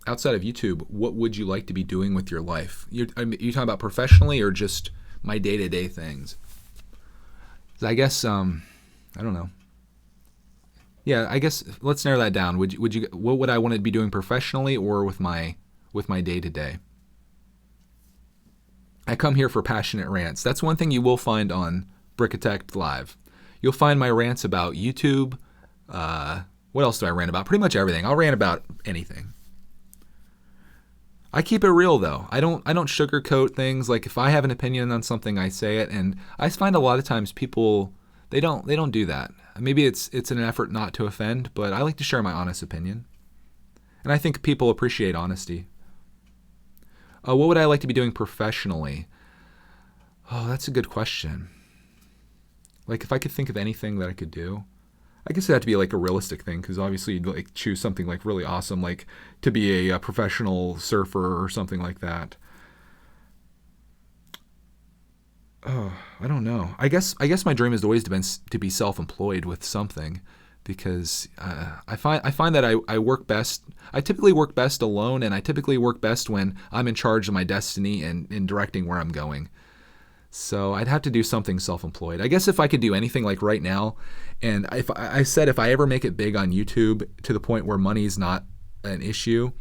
Outside of YouTube, what would you like to be doing with your life? You talking about professionally or just my day-to-day things? I guess I don't know. Yeah, I guess let's narrow that down. What would I want to be doing professionally or with my day-to-day? I come here for passionate rants. That's one thing you will find on Brickitect Live. You'll find my rants about YouTube. What else do I rant about? Pretty much everything. I'll rant about anything. I keep it real though. I don't sugarcoat things. Like if I have an opinion on something, I say it, and I find a lot of times people they don't do that. Maybe it's an effort not to offend, but I like to share my honest opinion. And I think people appreciate honesty. What would I like to be doing professionally? Oh, that's a good question. Like if I could think of anything that I could do, I guess it'd have to be like a realistic thing, because obviously you'd like choose something like really awesome, like to be a professional surfer or something like that. Oh, I don't know. I guess my dream has always been to be self-employed with something, because I find that I work best. I typically work best alone, and I typically work best when I'm in charge of my destiny and in directing where I'm going. So I'd have to do something self-employed. I guess if I could do anything like right now, and if I ever make it big on YouTube to the point where money is not an issue,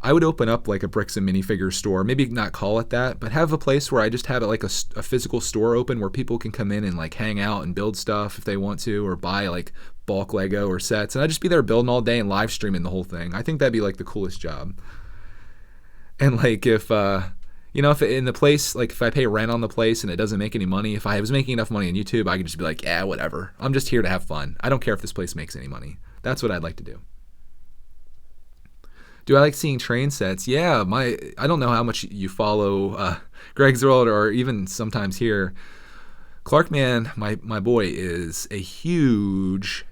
I would open up like a bricks and minifigure store. Maybe not call it that, but have a place where I just have it like a physical store open where people can come in and like hang out and build stuff if they want to, or buy like bulk Lego or sets. And I'd just be there building all day and live streaming the whole thing. I think that'd be like the coolest job. And like if if in the place, like if I pay rent on the place and it doesn't make any money, if I was making enough money on YouTube, I could just be like, yeah, whatever. I'm just here to have fun. I don't care if this place makes any money. That's what I'd like to do. Do I like seeing train sets? Yeah, I don't know how much you follow Greg's World or even sometimes here. Clarkman, my boy, is a huge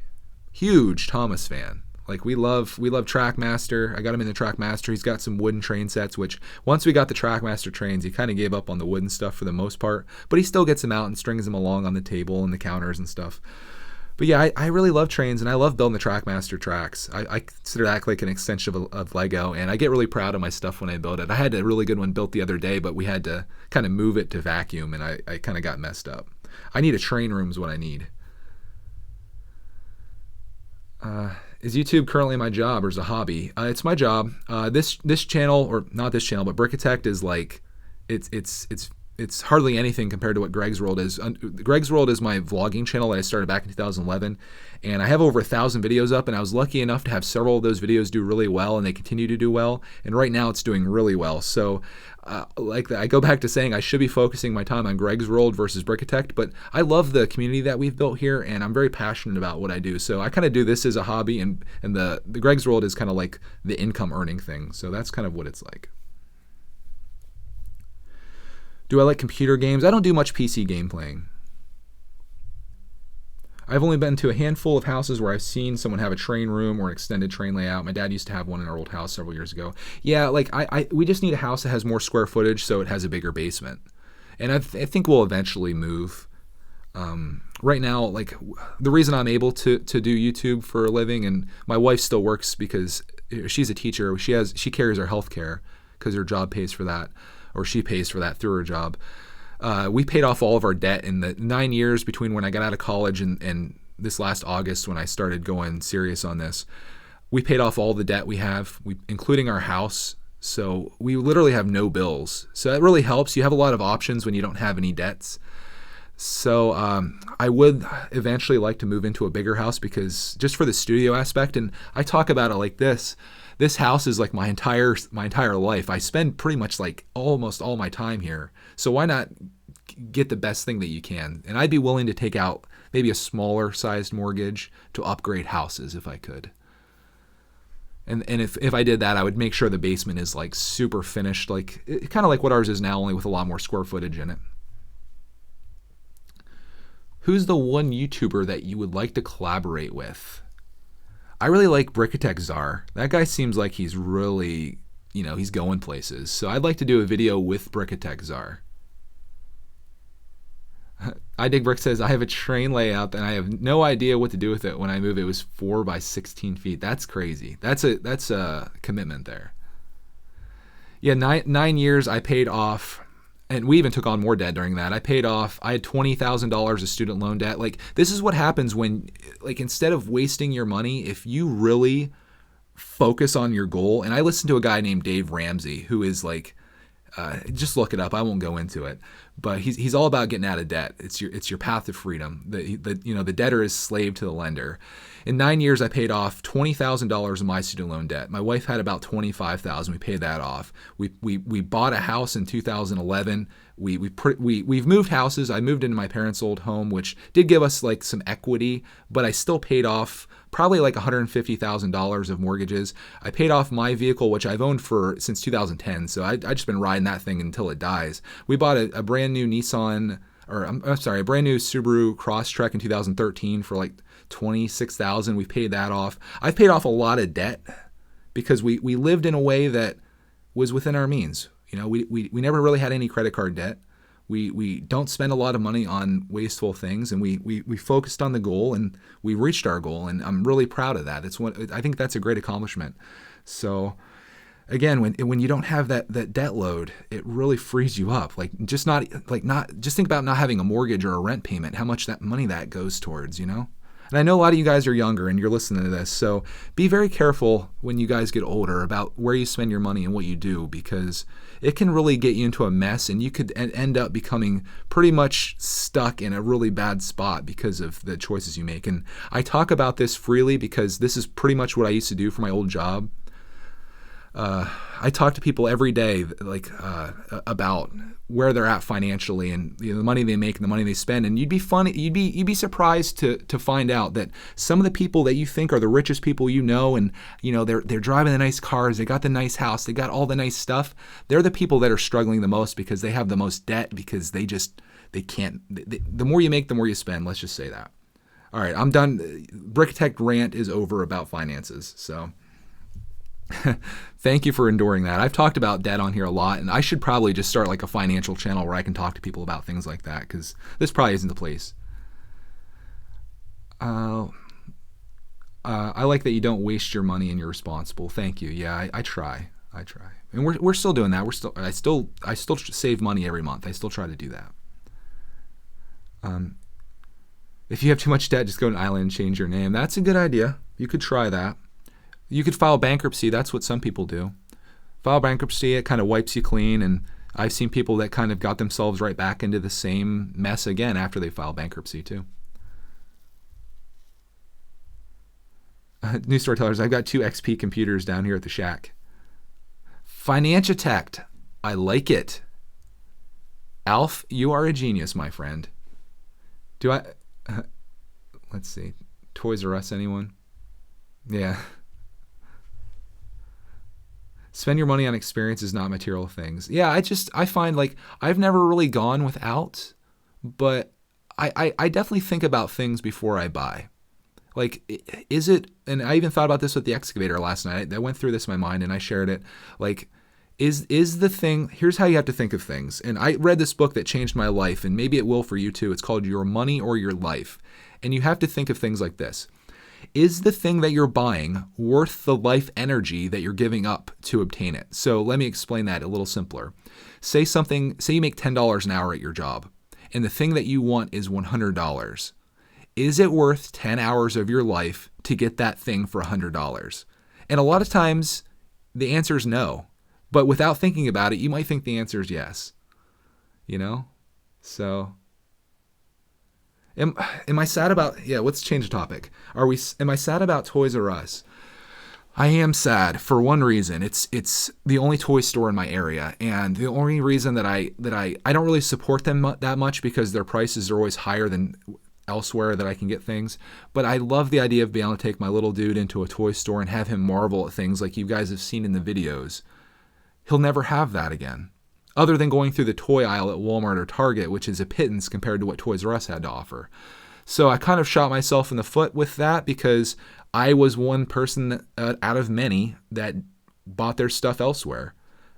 Thomas fan. Like we love Trackmaster. I got him in the Trackmaster. He's got some wooden train sets, which once we got the Trackmaster trains, he kind of gave up on the wooden stuff for the most part. But he still gets them out and strings them along on the table and the counters and stuff. But yeah, I really love trains, and I love building the Trackmaster tracks. I consider that like an extension of Lego, and I get really proud of my stuff when I build it. I had a really good one built the other day, but we had to kind of move it to vacuum, and I kind of got messed up. I need a train room is what I need. Is YouTube currently my job or is it a hobby? It's my job. This channel, or not this channel, but Brickitect is like, it's hardly anything compared to what Greg's World is. Greg's World is my vlogging channel that I started back in 2011, and I have over 1,000 videos up, and I was lucky enough to have several of those videos do really well, and they continue to do well, and right now it's doing really well. So I go back to saying I should be focusing my time on Greg's World versus Brickitect, but I love the community that we've built here, and I'm very passionate about what I do. So I kind of do this as a hobby, and the Greg's World is kind of like the income earning thing. So that's kind of what it's like. Do I like computer games? I don't do much PC game playing. I've only been to a handful of houses where I've seen someone have a train room or an extended train layout. My dad used to have one in our old house several years ago. Yeah, like we just need a house that has more square footage so it has a bigger basement. And I think we'll eventually move. Right now, like the reason I'm able to do YouTube for a living, and my wife still works because she's a teacher. She carries our health care because her job pays for that, or she pays for that through her job. We paid off all of our debt in the 9 years between when I got out of college and this last August when I started going serious on this. We paid off all the debt we have, including our house. So we literally have no bills. So that really helps. You have a lot of options when you don't have any debts. So I would eventually like to move into a bigger house because just for the studio aspect, and I talk about it like this. This house is like my entire life. I spend pretty much like almost all my time here. So why not get the best thing that you can? And I'd be willing to take out maybe a smaller sized mortgage to upgrade houses if I could. And if I did that, I would make sure the basement is like super finished, like kind of like what ours is now, only with a lot more square footage in it. Who's the one YouTuber that you would like to collaborate with? I really like Brickitect Czar. That guy seems like he's really, he's going places. So I'd like to do a video with Brickitect Czar. I Dig Brick says, I have a train layout and I have no idea what to do with it when I move. It was 4 by 16 feet. That's crazy. That's a commitment there. Yeah, 9 years I paid off, and we even took on more debt during that. I had $20,000 of student loan debt. Like, this is what happens when, like, instead of wasting your money, if you really focus on your goal. And I listened to a guy named Dave Ramsey, who is like, just look it up. I won't go into it, but he's all about getting out of debt. It's your path to freedom. The debtor is slave to the lender. In 9 years, I paid off $20,000 of my student loan debt. My wife had about $25,000. We paid that off. We bought a house in 2011. We've moved houses. I moved into my parents' old home, which did give us like some equity, but I still paid off probably like $150,000 of mortgages. I paid off my vehicle, which I've owned since 2010. So I just been riding that thing until it dies. We bought a brand new Nissan, a brand new Subaru Crosstrek in 2013 for like $26,000. We paid that off. I've paid off a lot of debt because we lived in a way that was within our means. We never really had any credit card debt. We don't spend a lot of money on wasteful things, and we focused on the goal, and we reached our goal, and I'm really proud of that. I think that's a great accomplishment. So again, when you don't have that debt load, it really frees you up. Just think about not having a mortgage or a rent payment, how much that money that goes towards, you know? And I know a lot of you guys are younger and you're listening to this, so be very careful when you guys get older about where you spend your money and what you do, because it can really get you into a mess, and you could end up becoming pretty much stuck in a really bad spot because of the choices you make. And I talk about this freely because this is pretty much what I used to do for my old job. I talk to people every day, about where they're at financially, and the money they make and the money they spend. And you'd be surprised to find out that some of the people that you think are the richest people and they're driving the nice cars, they got the nice house, they got all the nice stuff. They're the people that are struggling the most because they have the most debt, because they can't. The more you make, the more you spend. Let's just say that. All right, I'm done. Brickitect rant is over about finances. So. Thank you for enduring that. I've talked about debt on here a lot, and I should probably just start a financial channel where I can talk to people about things like that, because this probably isn't the place. I like that you don't waste your money and you're responsible. Thank you. Yeah, I try, and we're still doing that. I still save money every month. I still try to do that. If you have too much debt, just go to an island and change your name. That's a good idea. You could try that. You could file bankruptcy. That's what some people do. File bankruptcy, it kind of wipes you clean, and I've seen people that kind of got themselves right back into the same mess again after they file bankruptcy too. New storytellers, I've got 2 XP computers down here at the shack. Financiatect, I like it. Alf, you are a genius, my friend. Let's see, Toys R Us, anyone? Yeah. Spend your money on experiences, not material things. Yeah, I find I've never really gone without, but I definitely think about things before I buy. Is it, and I even thought about this with the excavator last night. I went through this in my mind and I shared it. Is the thing, here's how you have to think of things. And I read this book that changed my life, and maybe it will for you too. It's called Your Money or Your Life. And you have to think of things like this. Is the thing that you're buying worth the life energy that you're giving up to obtain it? So let me explain that a little simpler. Say you make $10 an hour at your job, and the thing that you want is $100. Is it worth 10 hours of your life to get that thing for $100? And a lot of times the answer is no. But without thinking about it, you might think the answer is yes. So... Am I sad about, let's change the topic. Am I sad about Toys R Us? I am sad for one reason. It's the only toy store in my area, and the only reason that I don't really support them that much, because their prices are always higher than elsewhere that I can get things. But I love the idea of being able to take my little dude into a toy store and have him marvel at things like you guys have seen in the videos. He'll never have that again, other than going through the toy aisle at Walmart or Target, which is a pittance compared to what Toys R Us had to offer. So I kind of shot myself in the foot with that, because I was one person out of many that bought their stuff elsewhere.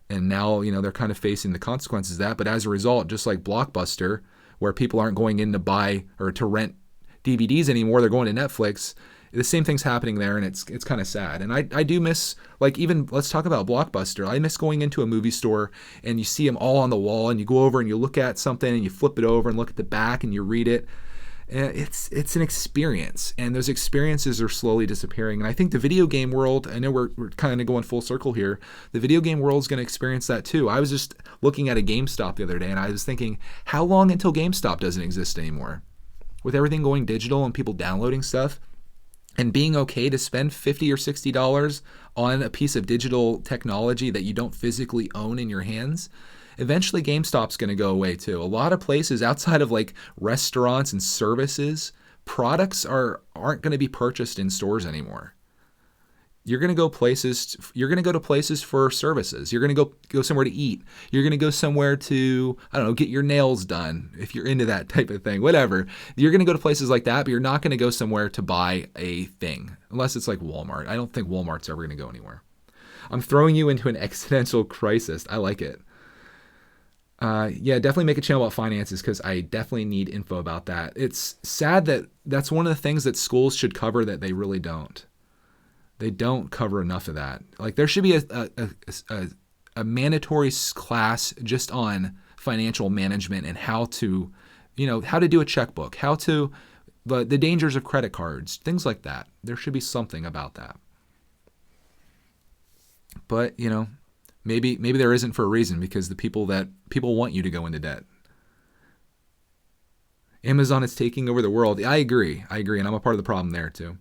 And now, they're kind of facing the consequences of that. But as a result, just like Blockbuster, where people aren't going in to buy or to rent DVDs anymore, they're going to Netflix. The same thing's happening there, and it's kind of sad. And I do miss, even, let's talk about Blockbuster. I miss going into a movie store and you see them all on the wall, and you go over and you look at something and you flip it over and look at the back and you read it. And it's an experience, and those experiences are slowly disappearing. And I think the video game world, I know we're kind of going full circle here, the video game world is going to experience that too. I was just looking at a GameStop the other day, and I was thinking, how long until GameStop doesn't exist anymore? With everything going digital and people downloading stuff, and being okay to spend $50 or $60 on a piece of digital technology that you don't physically own in your hands, eventually GameStop's going to go away too. A lot of places outside of restaurants and services, products aren't going to be purchased in stores anymore. You're going to go to places for services. You're going to go somewhere to eat. You're going to go somewhere to, get your nails done if you're into that type of thing, whatever. You're going to go to places like that, but you're not going to go somewhere to buy a thing, unless it's like Walmart. I don't think Walmart's ever going to go anywhere. I'm throwing you into an existential crisis. I like it. Yeah, definitely make a channel about finances because I definitely need info about that. It's sad that that's one of the things that schools should cover that they really don't. They don't cover enough of that. Like there should be a mandatory class just on financial management and how to, how to do a checkbook, how to, but the dangers of credit cards, things like that. There should be something about that. But, maybe there isn't for a reason because the people want you to go into debt. Amazon is taking over the world. I agree, and I'm a part of the problem there too.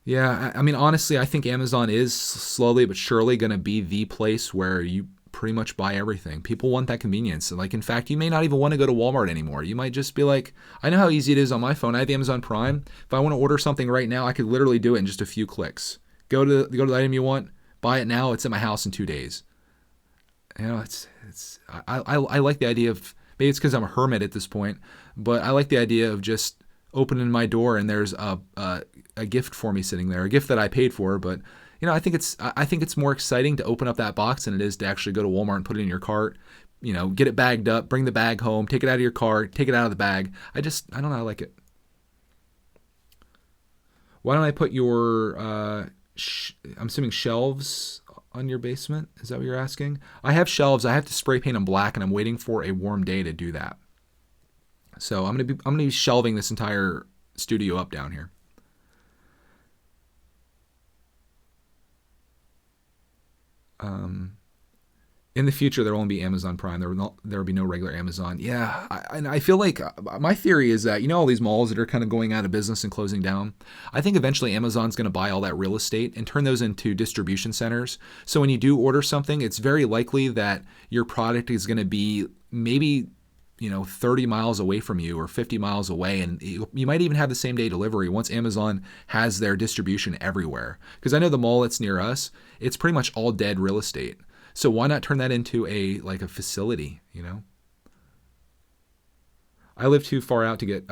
Yeah, I mean, honestly, I think Amazon is slowly but surely going to be the place where you pretty much buy everything. People want that convenience. Like, in fact, you may not even want to go to Walmart anymore. You might just be like, I know how easy it is on my phone. I have Amazon Prime. If I want to order something right now, I could literally do it in just a few clicks. Go to the item you want, buy it now. It's at my house in 2 days. I like the idea of, maybe it's because I'm a hermit at this point, but I like the idea of just opening my door and there's a gift for me sitting there, a gift that I paid for. But I think it's more exciting to open up that box than it is to actually go to Walmart and put it in your cart. Get it bagged up, bring the bag home, take it out of your cart, take it out of the bag. I don't know, I like it. Why don't I put your I'm assuming shelves on your basement? Is that what you're asking? I have shelves. I have to spray paint them black, and I'm waiting for a warm day to do that. So I'm gonna be shelving this entire studio up down here. In the future, there won't be Amazon Prime. There will be no regular Amazon. Yeah, and I feel like my theory is that all these malls that are kind of going out of business and closing down. I think eventually Amazon's going to buy all that real estate and turn those into distribution centers. So when you do order something, it's very likely that your product is going to be maybe 30 miles away from you or 50 miles away. And you might even have the same day delivery once Amazon has their distribution everywhere. Because I know the mall that's near us, it's pretty much all dead real estate. So why not turn that into a facility, I live too far out to get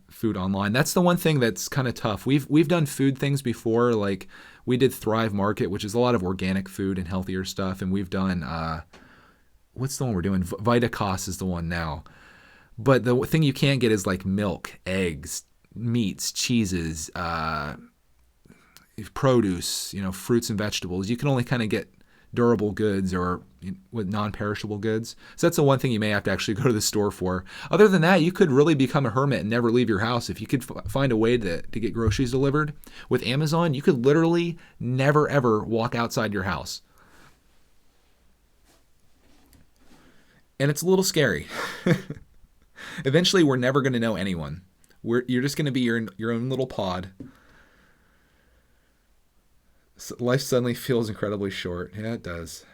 food online. That's the one thing that's kind of tough. We've done food things before. Like we did Thrive Market, which is a lot of organic food and healthier stuff. And we've done, what's the one we're doing? Vitakos is the one now. But the thing you can't get is like milk, eggs, meats, cheeses, produce, fruits and vegetables. You can only kind of get durable goods or with non-perishable goods. So that's the one thing you may have to actually go to the store for. Other than that, you could really become a hermit and never leave your house. If you could find a way to get groceries delivered with Amazon, you could literally never ever walk outside your house. And it's a little scary. Eventually, we're never going to know anyone. You're just going to be your own little pod. So life suddenly feels incredibly short. Yeah, it does.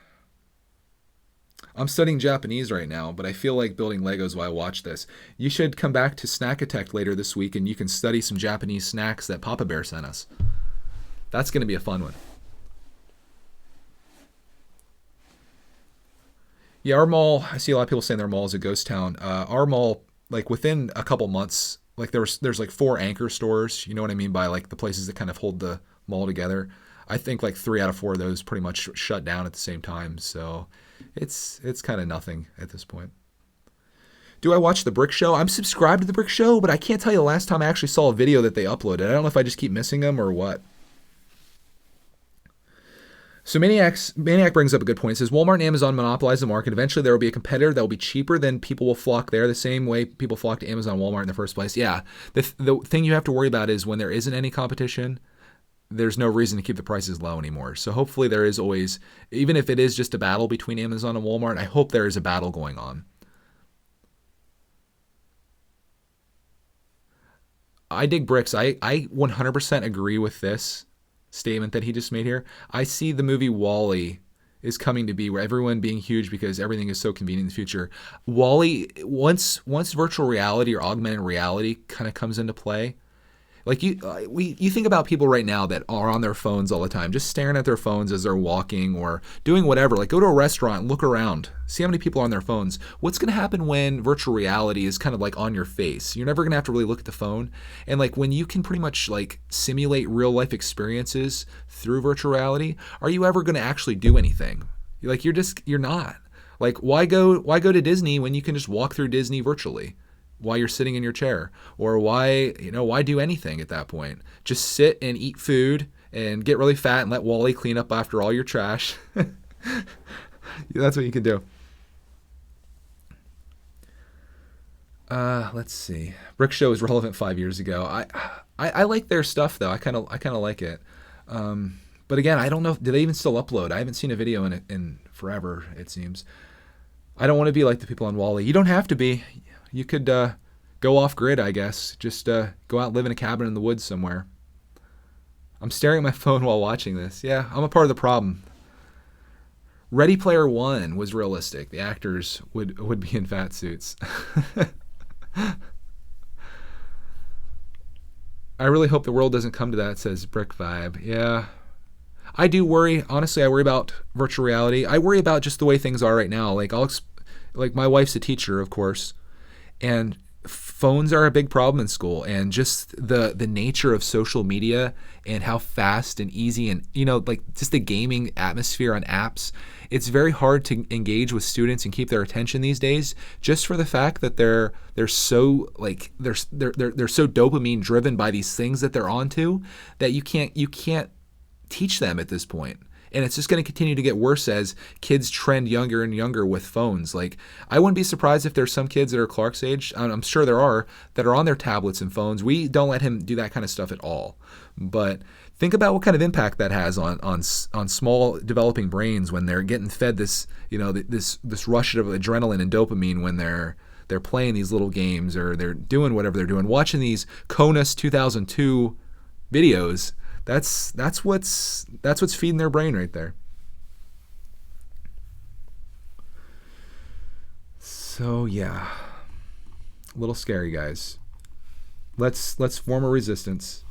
I'm studying Japanese right now, but I feel like building Legos while I watch this. You should come back to Snack-a-Tech later this week, and you can study some Japanese snacks that Papa Bear sent us. That's going to be a fun one. Yeah, our mall, I see a lot of people saying their mall is a ghost town. Our mall, like within a couple months, like there's like 4 anchor stores. You know what I mean by like the places that kind of hold the mall together. I think like 3 out of 4 of those pretty much shut down at the same time. So it's kind of nothing at this point. Do I watch The Brick Show? I'm subscribed to The Brick Show, but I can't tell you the last time I actually saw a video that they uploaded. I don't know if I just keep missing them or what. So Maniac brings up a good point. He says, Walmart and Amazon monopolize the market. Eventually there will be a competitor that will be cheaper, then people will flock there the same way people flock to Amazon and Walmart in the first place. Yeah, the thing you have to worry about is when there isn't any competition, there's no reason to keep the prices low anymore. So hopefully there is always, even if it is just a battle between Amazon and Walmart, I hope there is a battle going on. I dig bricks. I 100% agree with this statement that he just made here. I see the movie WALL-E is coming to be where everyone being huge because everything is so convenient in the future. WALL-E, once virtual reality or augmented reality kind of comes into play, like you think about people right now that are on their phones all the time, just staring at their phones as they're walking or doing whatever. Like go to a restaurant and look around, see how many people are on their phones. What's going to happen when virtual reality is kind of like on your face? You're never going to have to really look at the phone. And like when you can pretty much like simulate real life experiences through virtual reality, are you ever going to actually do anything? You're not. Like, why go to Disney when you can just walk through Disney virtually while you're sitting in your chair? Or why do anything at that point? Just sit and eat food and get really fat and let Wally clean up after all your trash. That's what you can do. Let's see. Brick Show was relevant 5 years ago. I like their stuff though. I kind of like it. But again, I don't know. Do they even still upload? I haven't seen a video in forever. It seems. I don't want to be like the people on Wally. You don't have to be. You could go off grid, I guess. Just go out and live in a cabin in the woods somewhere. I'm staring at my phone while watching this. Yeah, I'm a part of the problem. Ready Player One was realistic. The actors would be in fat suits. I really hope the world doesn't come to that, says Brick Vibe. Yeah. I do worry. Honestly, I worry about virtual reality. I worry about just the way things are right now. Like my wife's a teacher, of course, and phones are a big problem in school, and just the nature of social media and how fast and easy and like just the gaming atmosphere on apps. It's very hard to engage with students and keep their attention these days, just for the fact that they're so like they're so dopamine driven by these things that they're onto that you can't teach them at this point. And it's just going to continue to get worse as kids trend younger and younger with phones. Like, I wouldn't be surprised if there's some kids that are Clark's age, I'm sure there are, that are on their tablets and phones. We don't let him do that kind of stuff at all. But think about what kind of impact that has on small developing brains when they're getting fed this, this rush of adrenaline and dopamine when they're playing these little games or they're doing whatever they're doing, watching these CONUS 2002 videos. That's what's feeding their brain right there. So yeah, a little scary, guys. Let's form a resistance.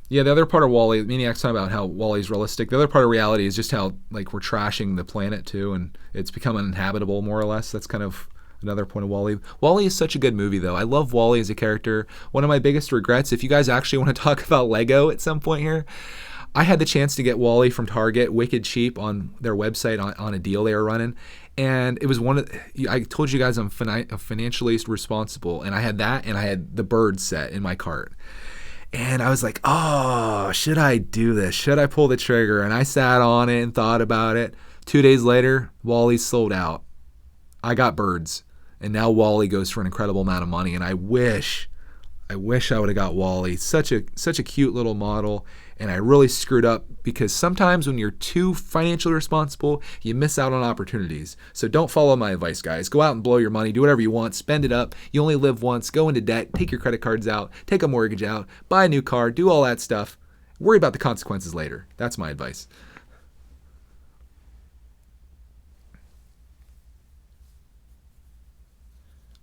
Yeah, the other part of Wally, Maniac's talking about how Wally's realistic. The other part of reality is just how like we're trashing the planet too, and it's become uninhabitable more or less. That's kind of another point of Wally. Wally is such a good movie, though. I love Wally as a character. One of my biggest regrets, if you guys actually want to talk about Lego at some point here, I had the chance to get Wally from Target, wicked cheap, on their website on a deal they were running. And it was I told you guys I'm financially responsible, and I had that, and I had the bird set in my cart. And I was like, oh, should I do this? Should I pull the trigger? And I sat on it and thought about it. 2 days later, Wally's sold out. I got birds. And now Wally goes for an incredible amount of money, and I wish I would have got Wally. Such a cute little model, and I really screwed up because sometimes when you're too financially responsible, you miss out on opportunities. So don't follow my advice, guys. Go out and blow your money, do whatever you want, spend it up. You only live once. Go into debt, take your credit cards out, take a mortgage out, buy a new car, do all that stuff. Worry about the consequences later. That's my advice.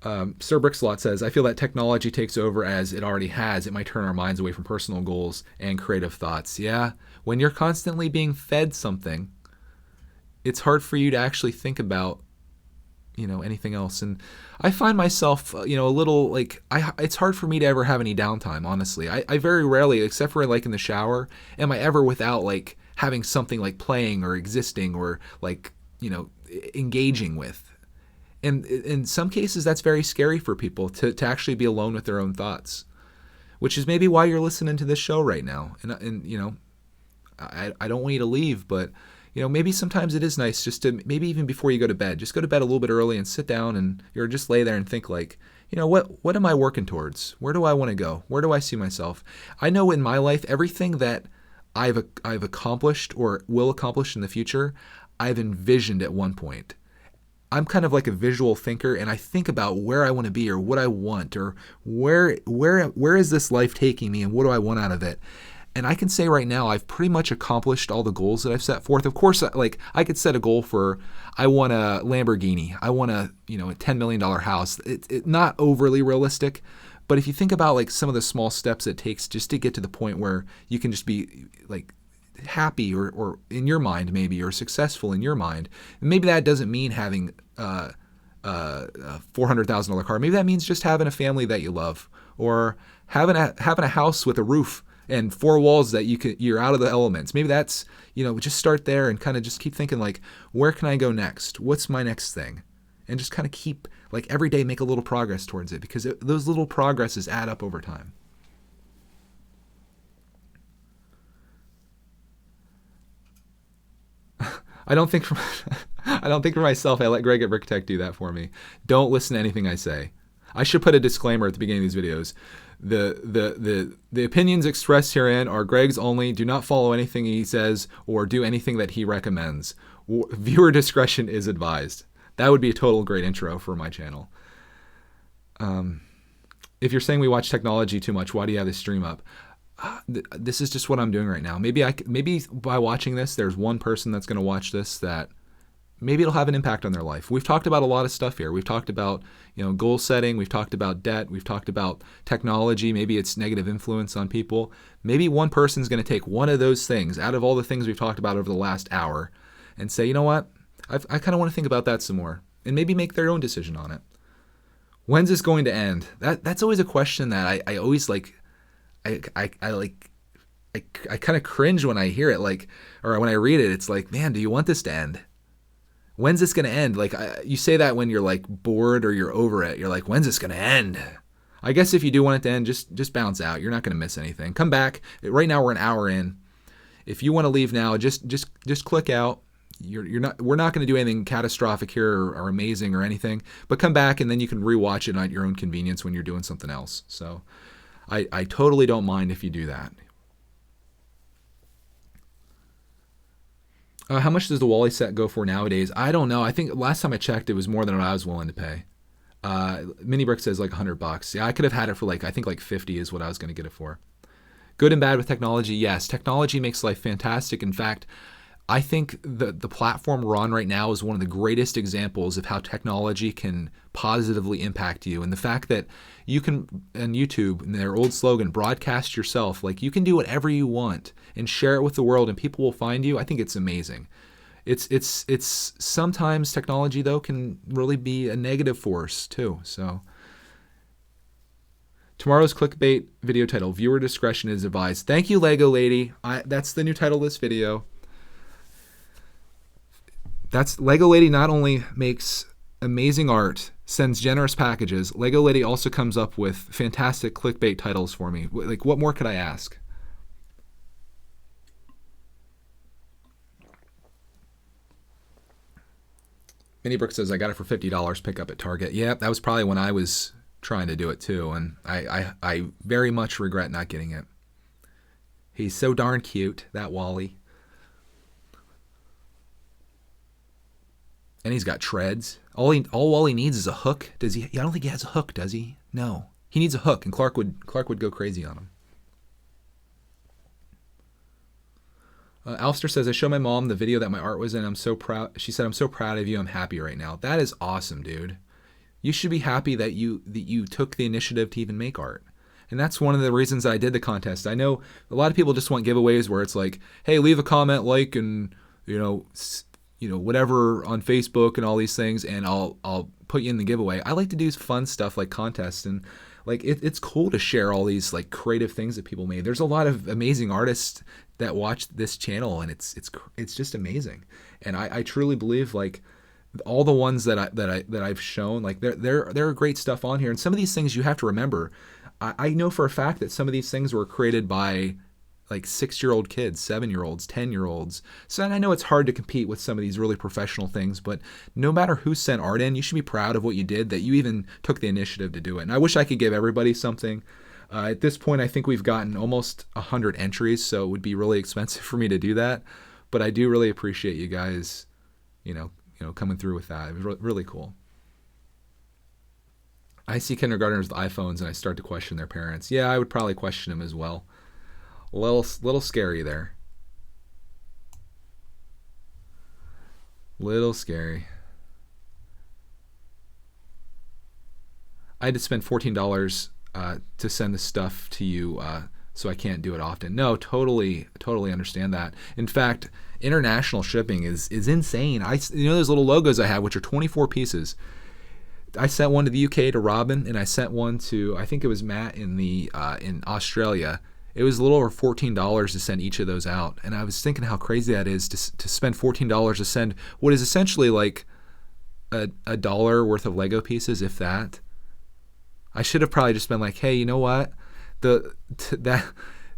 Sir Brickslot says, I feel that technology takes over as it already has. It might turn our minds away from personal goals and creative thoughts. Yeah, when you're constantly being fed something, it's hard for you to actually think about, anything else. And I find myself, a little like, it's hard for me to ever have any downtime, honestly. I very rarely, except for like in the shower, am I ever without like having something like playing or existing or like, engaging with. And in some cases, that's very scary for people to actually be alone with their own thoughts, which is maybe why you're listening to this show right now. And I don't want you to leave, but, maybe sometimes it is nice just to, maybe even before you go to bed, just go to bed a little bit early and sit down and just lay there and think like, what am I working towards? Where do I want to go? Where do I see myself? I know in my life, everything that I've accomplished or will accomplish in the future, I've envisioned at one point. I'm kind of like a visual thinker, and I think about where I want to be or what I want or where is this life taking me and what do I want out of it. And I can say right now I've pretty much accomplished all the goals that I've set forth. Of course, like I could set a goal for I want a Lamborghini, I want a $10 million house. It's not overly realistic, but if you think about like some of the small steps it takes just to get to the point where you can just be like happy or in your mind maybe or successful in your mind. And maybe that doesn't mean having a $400,000 car. Maybe that means just having a family that you love or having a house with a roof and 4 walls that you're out of the elements. Maybe that's, just start there and kind of just keep thinking like, where can I go next? What's my next thing? And just kind of keep, like, every day make a little progress towards it, because those little progresses add up over time. I don't think for myself I let Greg at BrickTech do that for me. Don't listen to anything I say. I should put a disclaimer at the beginning of these videos. The opinions expressed herein are Greg's only. Do not follow anything he says or do anything that he recommends. Viewer discretion is advised. That would be a total great intro for my channel. If you're saying we watch technology too much, why do you have this stream up? This is just what I'm doing right now. Maybe by watching this, there's one person that's going to watch this that maybe it'll have an impact on their life. We've talked about a lot of stuff here. We've talked about, goal setting. We've talked about debt. We've talked about technology. Maybe it's negative influence on people. Maybe one person's going to take one of those things out of all the things we've talked about over the last hour and say, you know what? I kind of want to think about that some more, and maybe make their own decision on it. When's this going to end? That's always a question that I always like. I kind of cringe when I hear it, or when I read it. It's like, man, do you want this to end? When's this going to end? You say that when you're like bored or you're over it. You're like, when's this going to end? I guess if you do want it to end, just bounce out. You're not going to miss anything. Come back. Right now we're an hour in. If you want to leave now, just click out. We're not going to do anything catastrophic here or amazing or anything. But come back and then you can rewatch it at your own convenience when you're doing something else. So I totally don't mind if you do that. How much does the Wally set go for nowadays? I don't know. I think last time I checked, it was more than what I was willing to pay. Mini Brick says like $100. Yeah, I could have had it for I think like 50 is what I was going to get it for. Good and bad with technology. Yes, technology makes life fantastic. In fact, I think the platform we're on right now is one of the greatest examples of how technology can positively impact you. And the fact that you can, on YouTube, in their old slogan, broadcast yourself, you can do whatever you want and share it with the world and people will find you. I think it's amazing. It's sometimes technology, though, can really be a negative force too. So tomorrow's clickbait video title, viewer discretion is advised. Thank you, Lego Lady. That's the new title of this video. That's Lego Lady not only makes amazing art, sends generous packages, Lego Lady also comes up with fantastic clickbait titles for me. What more could I ask? Mini Brick says, I got it for $50, pick up at Target. Yeah, that was probably when I was trying to do it too, and I very much regret not getting it. He's so darn cute, that Wally. And he's got treads. All Wally needs is a hook. Does he? I don't think he has a hook, does he? No. He needs a hook, and Clark would go crazy on him. Alster says, I showed my mom the video that my art was in. I'm so proud. She said, I'm so proud of you. I'm happy right now. That is awesome, dude. You should be happy that you took the initiative to even make art. And that's one of the reasons I did the contest. I know a lot of people just want giveaways where it's like, hey, leave a comment, and whatever on Facebook and all these things, and I'll put you in the giveaway. I like to do fun stuff like contests, and it's cool to share all these creative things that people made. There's a lot of amazing artists that watch this channel, and it's just amazing. And I truly believe all the ones that I've shown, there are great stuff on here. And some of these things you have to remember. I know for a fact that some of these things were created by 6-year-old kids, 7-year-olds, 10-year-olds. So I know it's hard to compete with some of these really professional things, but no matter who sent art in, you should be proud of what you did, that you even took the initiative to do it. And I wish I could give everybody something. At this point, I think we've gotten almost 100 entries, so it would be really expensive for me to do that. But I do really appreciate you guys, coming through with that. It was really cool. I see kindergartners with iPhones, and I start to question their parents. Yeah, I would probably question them as well. A little scary there. Little scary. I had to spend $14 to send the stuff to you, so I can't do it often. No, totally understand that. In fact, international shipping is insane. Those little logos I have, which are 24 pieces. I sent one to the UK to Robin, and I sent one to, I think it was Matt in Australia. It was a little over $14 to send each of those out. And I was thinking how crazy that is to spend $14 to send what is essentially like a dollar worth of Lego pieces, if that. I should have probably just been like, hey, you know what? We're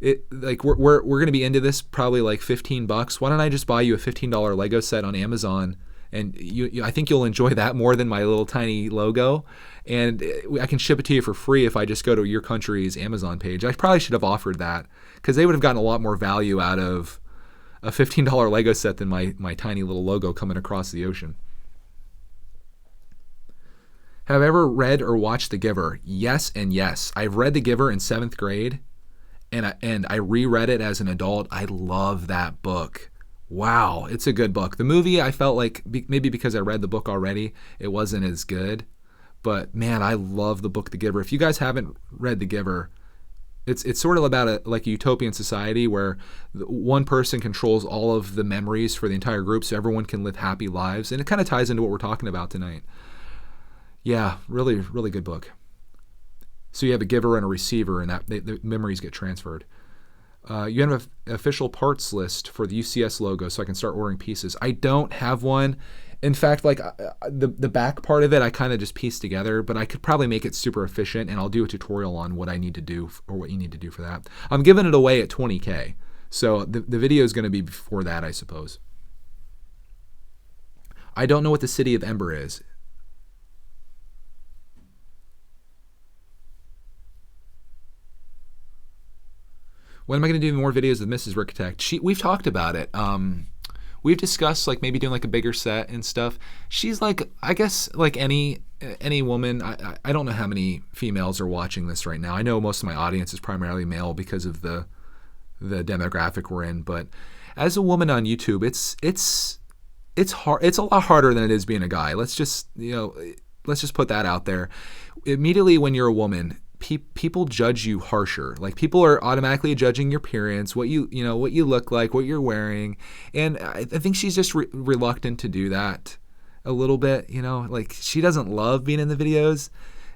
going to be into this probably like $15. Why don't I just buy you a $15 Lego set on Amazon? And I think you'll enjoy that more than my little tiny logo. And I can ship it to you for free if I just go to your country's Amazon page. I probably should have offered that because they would have gotten a lot more value out of a $15 Lego set than my tiny little logo coming across the ocean. Have I ever read or watched The Giver? Yes and yes. I've read The Giver in 7th grade, and I reread it as an adult. I love that book. Wow, it's a good book. The movie, I felt like maybe because I read the book already, it wasn't as good. But man, I love the book The Giver. If you guys haven't read The Giver, it's sort of about like a utopian society where one person controls all of the memories for the entire group, so everyone can live happy lives. And it kind of ties into what we're talking about tonight. Yeah, really, really good book. So you have a giver and a receiver, and that the memories get transferred. You have an official parts list for the UCS logo, so I can start ordering pieces. I don't have one. In fact, like the back part of it, I kind of just pieced together, but I could probably make it super efficient, and I'll do a tutorial on what I need to do or what you need to do for that. I'm giving it away at 20K, so the video is going to be before that, I suppose. I don't know what the city of Ember is. When am I going to do more videos with Mrs. Architect? We've talked about it. We've discussed like maybe doing like a bigger set and stuff. She's like, I guess like any woman. I don't know how many females are watching this right now. I know most of my audience is primarily male because of the demographic we're in. But as a woman on YouTube, it's hard. It's a lot harder than it is being a guy. Let's just put that out there. Immediately when you're a woman, people judge you harsher. Like people are automatically judging your appearance, what you look like, what you're wearing, and I think she's just reluctant to do that a little bit. Like she doesn't love being in the videos.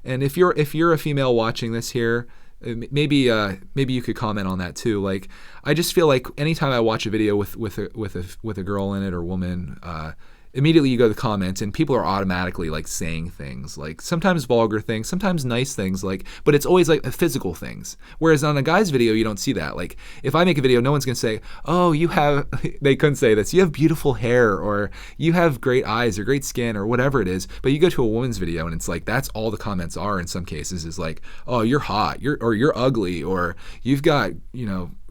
And if you're a female watching this here, maybe you could comment on that too. Like I just feel like anytime I watch a video with a girl in it or woman, immediately you go to the comments and people are automatically like saying things, like sometimes vulgar things, sometimes nice things, but it's always like physical things. Whereas on a guy's video, you don't see that. Like if I make a video, no one's gonna say, oh, they couldn't say this, you have beautiful hair, or you have great eyes or great skin or whatever it is. But you go to a woman's video and it's like, that's all the comments are in some cases, is like, oh, you're hot, you're ugly, or you've got,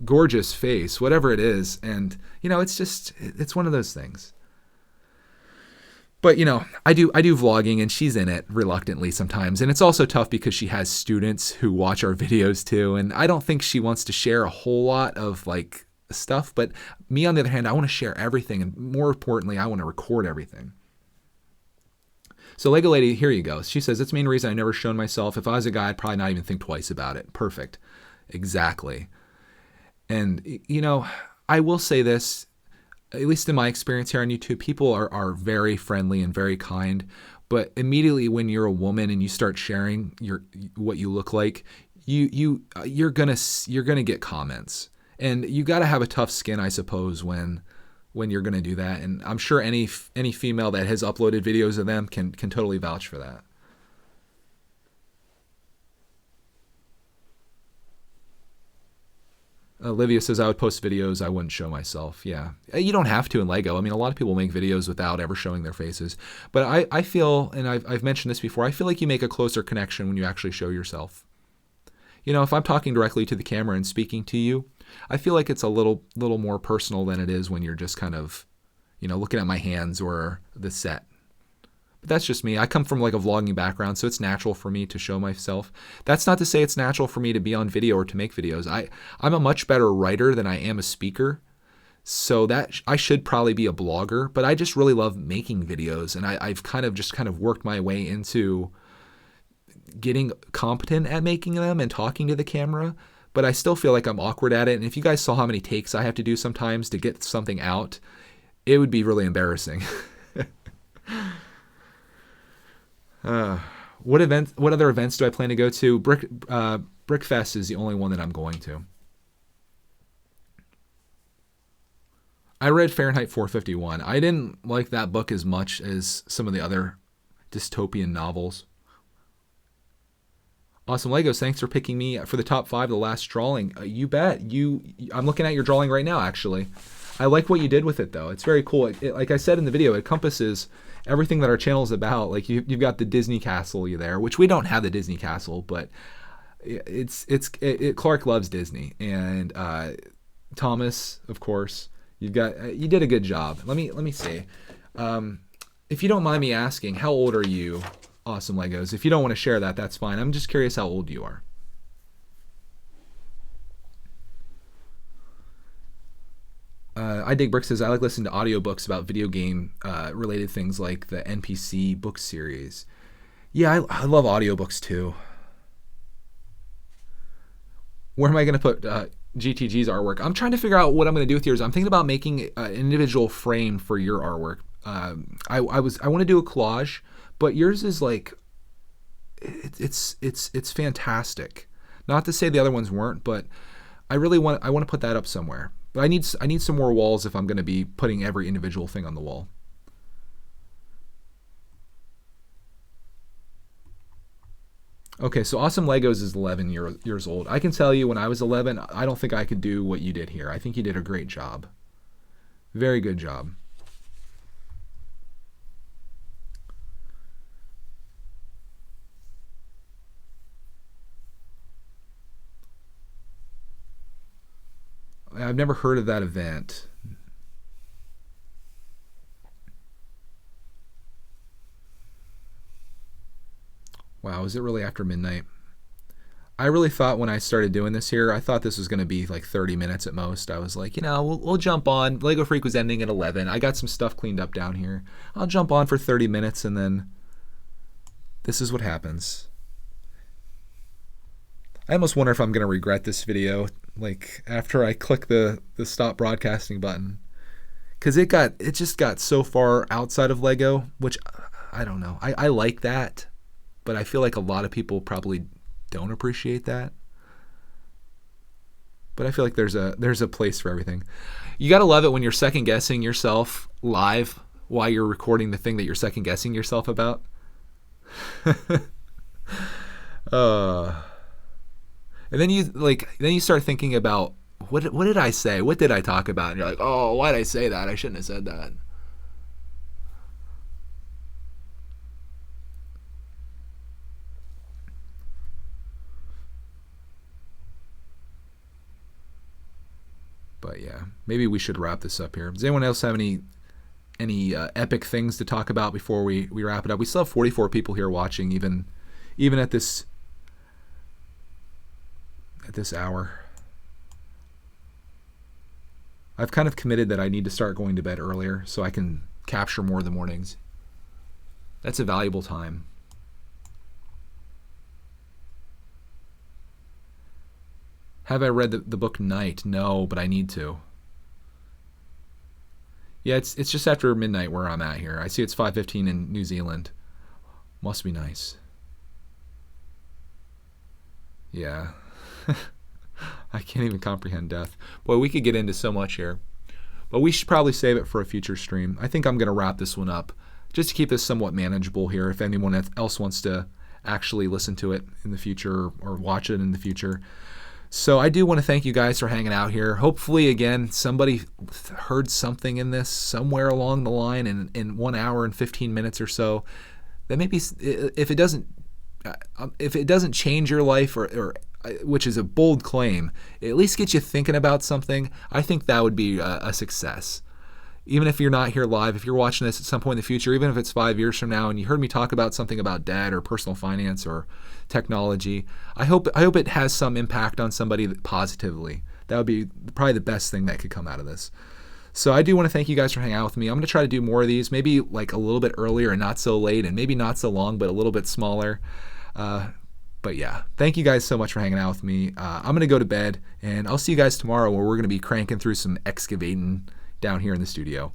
gorgeous face, whatever it is. And, it's one of those things. But, I do vlogging and she's in it reluctantly sometimes. And it's also tough because she has students who watch our videos too. And I don't think she wants to share a whole lot of like stuff. But me, on the other hand, I want to share everything. And more importantly, I want to record everything. So Lego Lady, here you go. She says, it's the main reason I never shown myself. If I was a guy, I'd probably not even think twice about it. Perfect. Exactly. And, I will say this. At least in my experience here on YouTube, people are very friendly and very kind. But immediately when you're a woman and you start sharing what you look like, you're gonna get comments, and you got to have a tough skin, I suppose, when you're gonna do that. And I'm sure any female that has uploaded videos of them can totally vouch for that. Olivia says, I would post videos I wouldn't show myself. Yeah. You don't have to in Lego. I mean, a lot of people make videos without ever showing their faces. But I feel, and I've mentioned this before, I feel like you make a closer connection when you actually show yourself. If I'm talking directly to the camera and speaking to you, I feel like it's a little more personal than it is when you're just kind of, looking at my hands or the set. But that's just me. I come from like a vlogging background, so it's natural for me to show myself. That's not to say it's natural for me to be on video or to make videos. I'm a much better writer than I am a speaker, so that I should probably be a blogger. But I just really love making videos, and I've kind of worked my way into getting competent at making them and talking to the camera. But I still feel like I'm awkward at it. And if you guys saw how many takes I have to do sometimes to get something out, it would be really embarrassing. What other events do I plan to go to? Brickfest is the only one that I'm going to. I read Fahrenheit 451. I didn't like that book as much as some of the other dystopian novels. Awesome Legos, thanks for picking me for the top 5 of the last drawing. You bet. I'm looking at your drawing right now, actually. I like what you did with it, though. It's very cool. Like I said in the video, it encompasses everything that our channel is about. Like you've got the Disney Castle there, which we don't have the Disney Castle, but Clark loves Disney, and Thomas, of course. You did a good job. Let me see. If you don't mind me asking, how old are you? Awesome Legos. If you don't want to share that, that's fine. I'm just curious how old you are. I Dig Brick says, I like listening to audiobooks about video game related things like the NPC book series. Yeah, I love audiobooks too. Where am I going to put GTG's artwork? I'm trying to figure out what I'm going to do with yours. I'm thinking about making an individual frame for your artwork. I want to do a collage, but yours is like, it's fantastic. Not to say the other ones weren't, but I want to put that up somewhere. But I need some more walls if I'm going to be putting every individual thing on the wall. Okay, so Awesome Legos is 11 years old. I can tell you, when I was 11, I don't think I could do what you did here. I think you did a great job. Very good job. I've never heard of that event. Wow, is it really after midnight? I really thought when I started doing this here, I thought this was going to be like 30 minutes at most. I was like, we'll jump on. Lego Freak was ending at 11. I got some stuff cleaned up down here. I'll jump on for 30 minutes, and then this is what happens. I almost wonder if I'm going to regret this video, like after I click the stop broadcasting button, because it just got so far outside of Lego, which I don't know. I like that, but I feel like a lot of people probably don't appreciate that. But I feel like there's a place for everything. You gotta love it when you're second guessing yourself live while you're recording the thing that you're second guessing yourself about. And then you start thinking about what did I say? What did I talk about? And you're like, oh, why did I say that? I shouldn't have said that. But yeah, maybe we should wrap this up here. Does anyone else have any epic things to talk about before we wrap it up? We still have 44 people here watching, even at this hour. I've kind of committed that I need to start going to bed earlier so I can capture more of the mornings. That's a valuable time. Have I read the book Night? No, but I need to. Yeah, it's just after midnight where I'm at here. I see it's 5:15 in New Zealand. Must be nice. Yeah. I can't even comprehend death. Boy, we could get into so much here. But we should probably save it for a future stream. I think I'm going to wrap this one up just to keep this somewhat manageable here if anyone else wants to actually listen to it in the future or watch it in the future. So I do want to thank you guys for hanging out here. Hopefully, again, somebody heard something in this somewhere along the line in 1 hour and 15 minutes or so. That maybe if it doesn't change your life or which is a bold claim, at least get you thinking about something. I think that would be a success. Even if you're not here live, if you're watching this at some point in the future, even if it's 5 years from now and you heard me talk about something about debt or personal finance or technology, I hope it has some impact on somebody positively. That would be probably the best thing that could come out of this. So I do want to thank you guys for hanging out with me. I'm going to try to do more of these, maybe like a little bit earlier and not so late, and maybe not so long, but a little bit smaller. But yeah, thank you guys so much for hanging out with me. I'm going to go to bed, and I'll see you guys tomorrow where we're going to be cranking through some excavating down here in the studio.